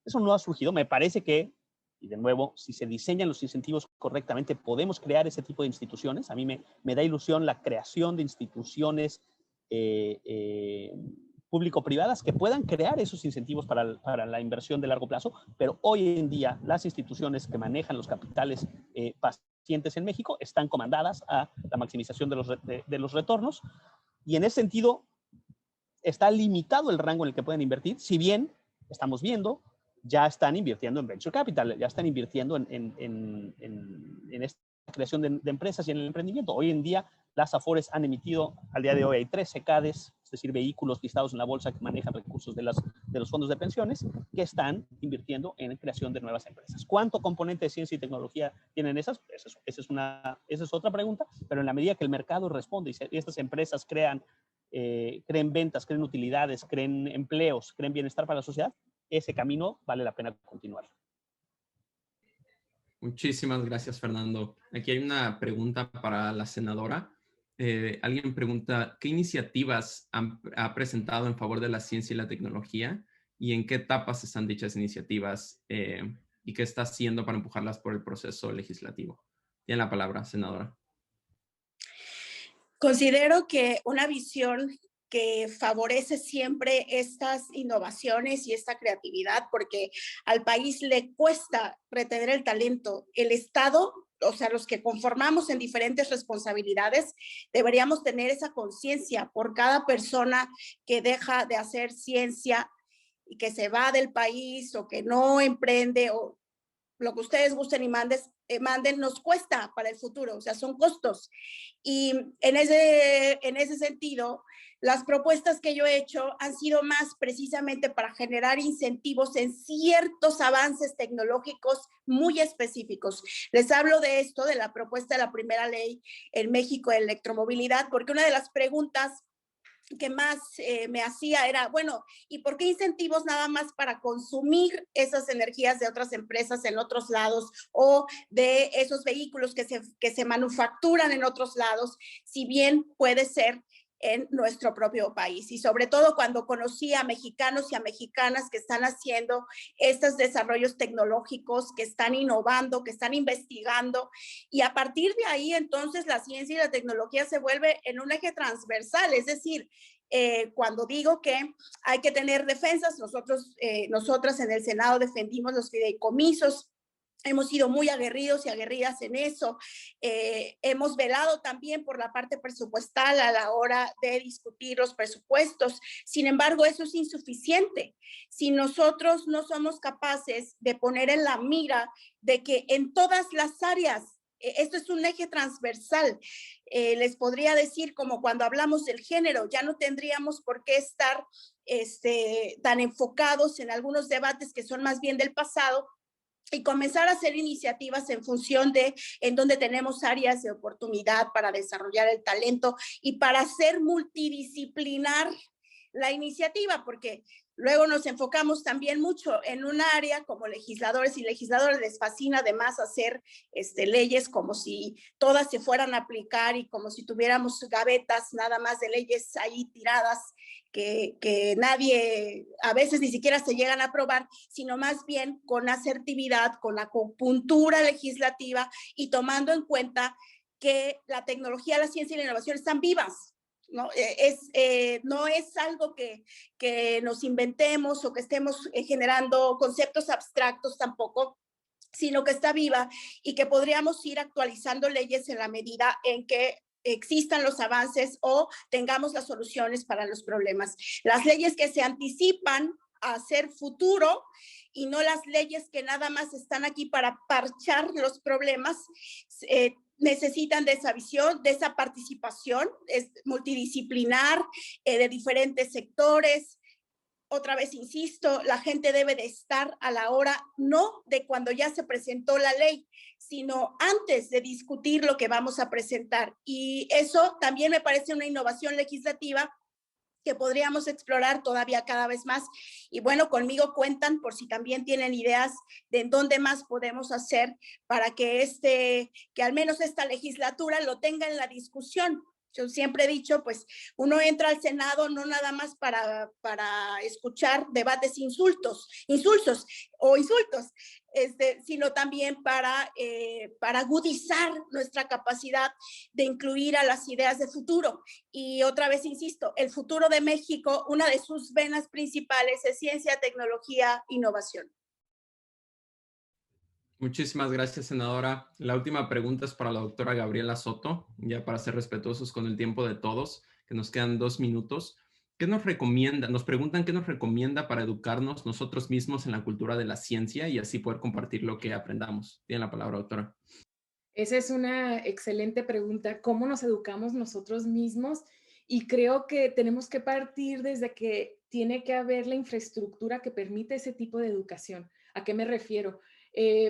Eso no ha surgido. Me parece que, y de nuevo, si se diseñan los incentivos correctamente, podemos crear ese tipo de instituciones. A mí me da ilusión la creación de instituciones público-privadas que puedan crear esos incentivos para la inversión de largo plazo, pero hoy en día las instituciones que manejan los capitales pacientes en México están comandadas a la maximización de los retornos, y en ese sentido está limitado el rango en el que pueden invertir, si bien estamos viendo, ya están invirtiendo en venture capital, ya están invirtiendo en esta creación de empresas y en el emprendimiento. Hoy en día las Afores han emitido, al día de hoy hay 13 CADES, es decir, vehículos listados en la bolsa que manejan recursos de los fondos de pensiones, que están invirtiendo en creación de nuevas empresas. ¿Cuánto componente de ciencia y tecnología tienen esas? Esa es otra pregunta, pero en la medida que el mercado responde y estas empresas creen ventas, creen utilidades, creen empleos, creen bienestar para la sociedad, ese camino vale la pena continuar. Muchísimas gracias, Fernando. Aquí hay una pregunta para la senadora. Alguien pregunta, ¿qué iniciativas ha presentado en favor de la ciencia y la tecnología? ¿Y en qué etapas están dichas iniciativas? ¿Y qué está haciendo para empujarlas por el proceso legislativo? Tiene la palabra, senadora. Considero que una visión que favorece siempre estas innovaciones y esta creatividad, porque al país le cuesta retener el talento. El Estado, o sea, los que conformamos en diferentes responsabilidades, deberíamos tener esa conciencia por cada persona que deja de hacer ciencia y que se va del país o que no emprende o lo que ustedes gusten y manden, nos cuesta para el futuro, o sea, son costos. Y en ese sentido, las propuestas que yo he hecho han sido más precisamente para generar incentivos en ciertos avances tecnológicos muy específicos. Les hablo de esto, de la propuesta de la primera ley en México de electromovilidad, porque una de las preguntas que más me hacía era, bueno, ¿y por qué incentivos nada más para consumir esas energías de otras empresas en otros lados o de esos vehículos que se manufacturan en otros lados, si bien puede ser en nuestro propio país? Y sobre todo cuando conocí a mexicanos y a mexicanas que están haciendo estos desarrollos tecnológicos, que están innovando, que están investigando, y a partir de ahí entonces la ciencia y la tecnología se vuelve en un eje transversal, es decir, cuando digo que hay que tener defensas, nosotras en el Senado defendimos los fideicomisos. Hemos sido muy aguerridos y aguerridas en eso. Hemos velado también por la parte presupuestal a la hora de discutir los presupuestos. Sin embargo, eso es insuficiente. Si nosotros no somos capaces de poner en la mira de que en todas las áreas, esto es un eje transversal. Les podría decir, como cuando hablamos del género, ya no tendríamos por qué estar tan enfocados en algunos debates que son más bien del pasado, y comenzar a hacer iniciativas en función de en donde tenemos áreas de oportunidad para desarrollar el talento y para hacer multidisciplinar la iniciativa, porque Luego nos enfocamos también mucho en un área como legisladores y legisladores, les fascina además hacer leyes como si todas se fueran a aplicar y como si tuviéramos gavetas nada más de leyes ahí tiradas que nadie, a veces ni siquiera se llegan a aprobar, sino más bien con asertividad, con acupuntura legislativa y tomando en cuenta que la tecnología, la ciencia y la innovación están vivas. No es algo que nos inventemos o que estemos generando conceptos abstractos tampoco, sino que está viva y que podríamos ir actualizando leyes en la medida en que existan los avances o tengamos las soluciones para los problemas. Las leyes que se anticipan a hacer futuro y no las leyes que nada más están aquí para parchar los problemas, necesitan de esa visión, de esa participación multidisciplinar de diferentes sectores. Otra vez insisto, la gente debe de estar a la hora, no de cuando ya se presentó la ley, sino antes de discutir lo que vamos a presentar. Y eso también me parece una innovación legislativa que podríamos explorar todavía cada vez más. Y bueno, conmigo cuentan por si también tienen ideas de en dónde más podemos hacer para que que al menos esta legislatura lo tenga en la discusión. Yo siempre he dicho, pues uno entra al Senado no nada más para escuchar debates insulsos, sino también para agudizar nuestra capacidad de incluir a las ideas de futuro. Y otra vez insisto, el futuro de México, una de sus venas principales es ciencia, tecnología, innovación. Muchísimas gracias, senadora. La última pregunta es para la doctora Gabriela Soto, ya para ser respetuosos con el tiempo de todos, que nos quedan 2 minutos. ¿Qué nos recomienda? Nos preguntan qué nos recomienda para educarnos nosotros mismos en la cultura de la ciencia y así poder compartir lo que aprendamos. Tiene la palabra, doctora. Esa es una excelente pregunta. ¿Cómo nos educamos nosotros mismos? Y creo que tenemos que partir desde que tiene que haber la infraestructura que permite ese tipo de educación. ¿A qué me refiero?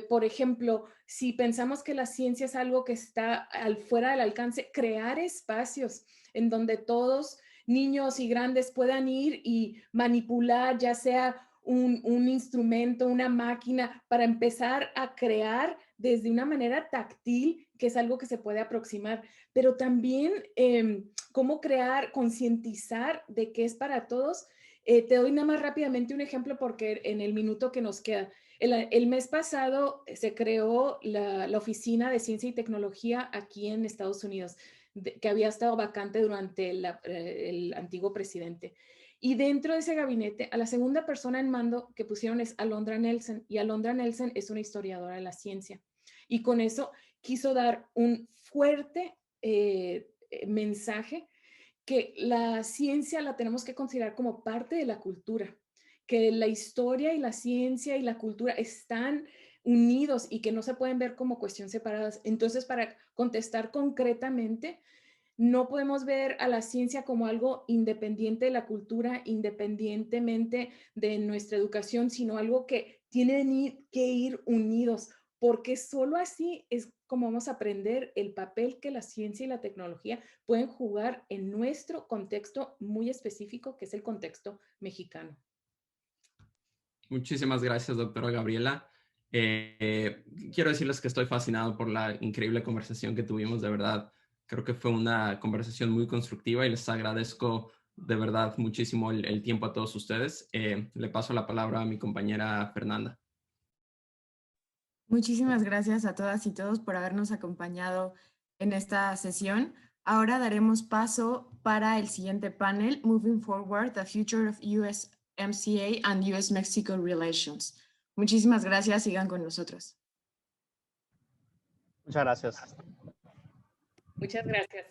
Por ejemplo, si pensamos que la ciencia es algo que está fuera del alcance, crear espacios en donde todos, niños y grandes, puedan ir y manipular, ya sea un instrumento, una máquina, para empezar a crear desde una manera táctil, que es algo que se puede aproximar, pero también cómo crear, concientizar de que es para todos. Te doy nada más rápidamente un ejemplo porque en el minuto que nos queda. El mes pasado se creó la Oficina de Ciencia y Tecnología aquí en Estados Unidos, que había estado vacante durante el antiguo presidente. Y dentro de ese gabinete, a la segunda persona en mando que pusieron es Alondra Nelson, y Alondra Nelson es una historiadora de la ciencia. Y con eso quiso dar un fuerte mensaje que la ciencia la tenemos que considerar como parte de la cultura, que la historia y la ciencia y la cultura están unidos y que no se pueden ver como cuestiones separadas. Entonces, para contestar concretamente, no podemos ver a la ciencia como algo independiente de la cultura, independientemente de nuestra educación, sino algo que tienen que ir unidos, porque solo así es como vamos a aprender el papel que la ciencia y la tecnología pueden jugar en nuestro contexto muy específico, que es el contexto mexicano. Muchísimas gracias, doctora Gabriela. Quiero decirles que estoy fascinado por la increíble conversación que tuvimos, de verdad. Creo que fue una conversación muy constructiva y les agradezco de verdad muchísimo el tiempo a todos ustedes. Le paso la palabra a mi compañera Fernanda. Muchísimas gracias a todas y todos por habernos acompañado en esta sesión. Ahora daremos paso para el siguiente panel, Moving Forward, the Future of USMCA and US-Mexico Relations. Muchísimas gracias, sigan con nosotros. Muchas gracias. Muchas gracias.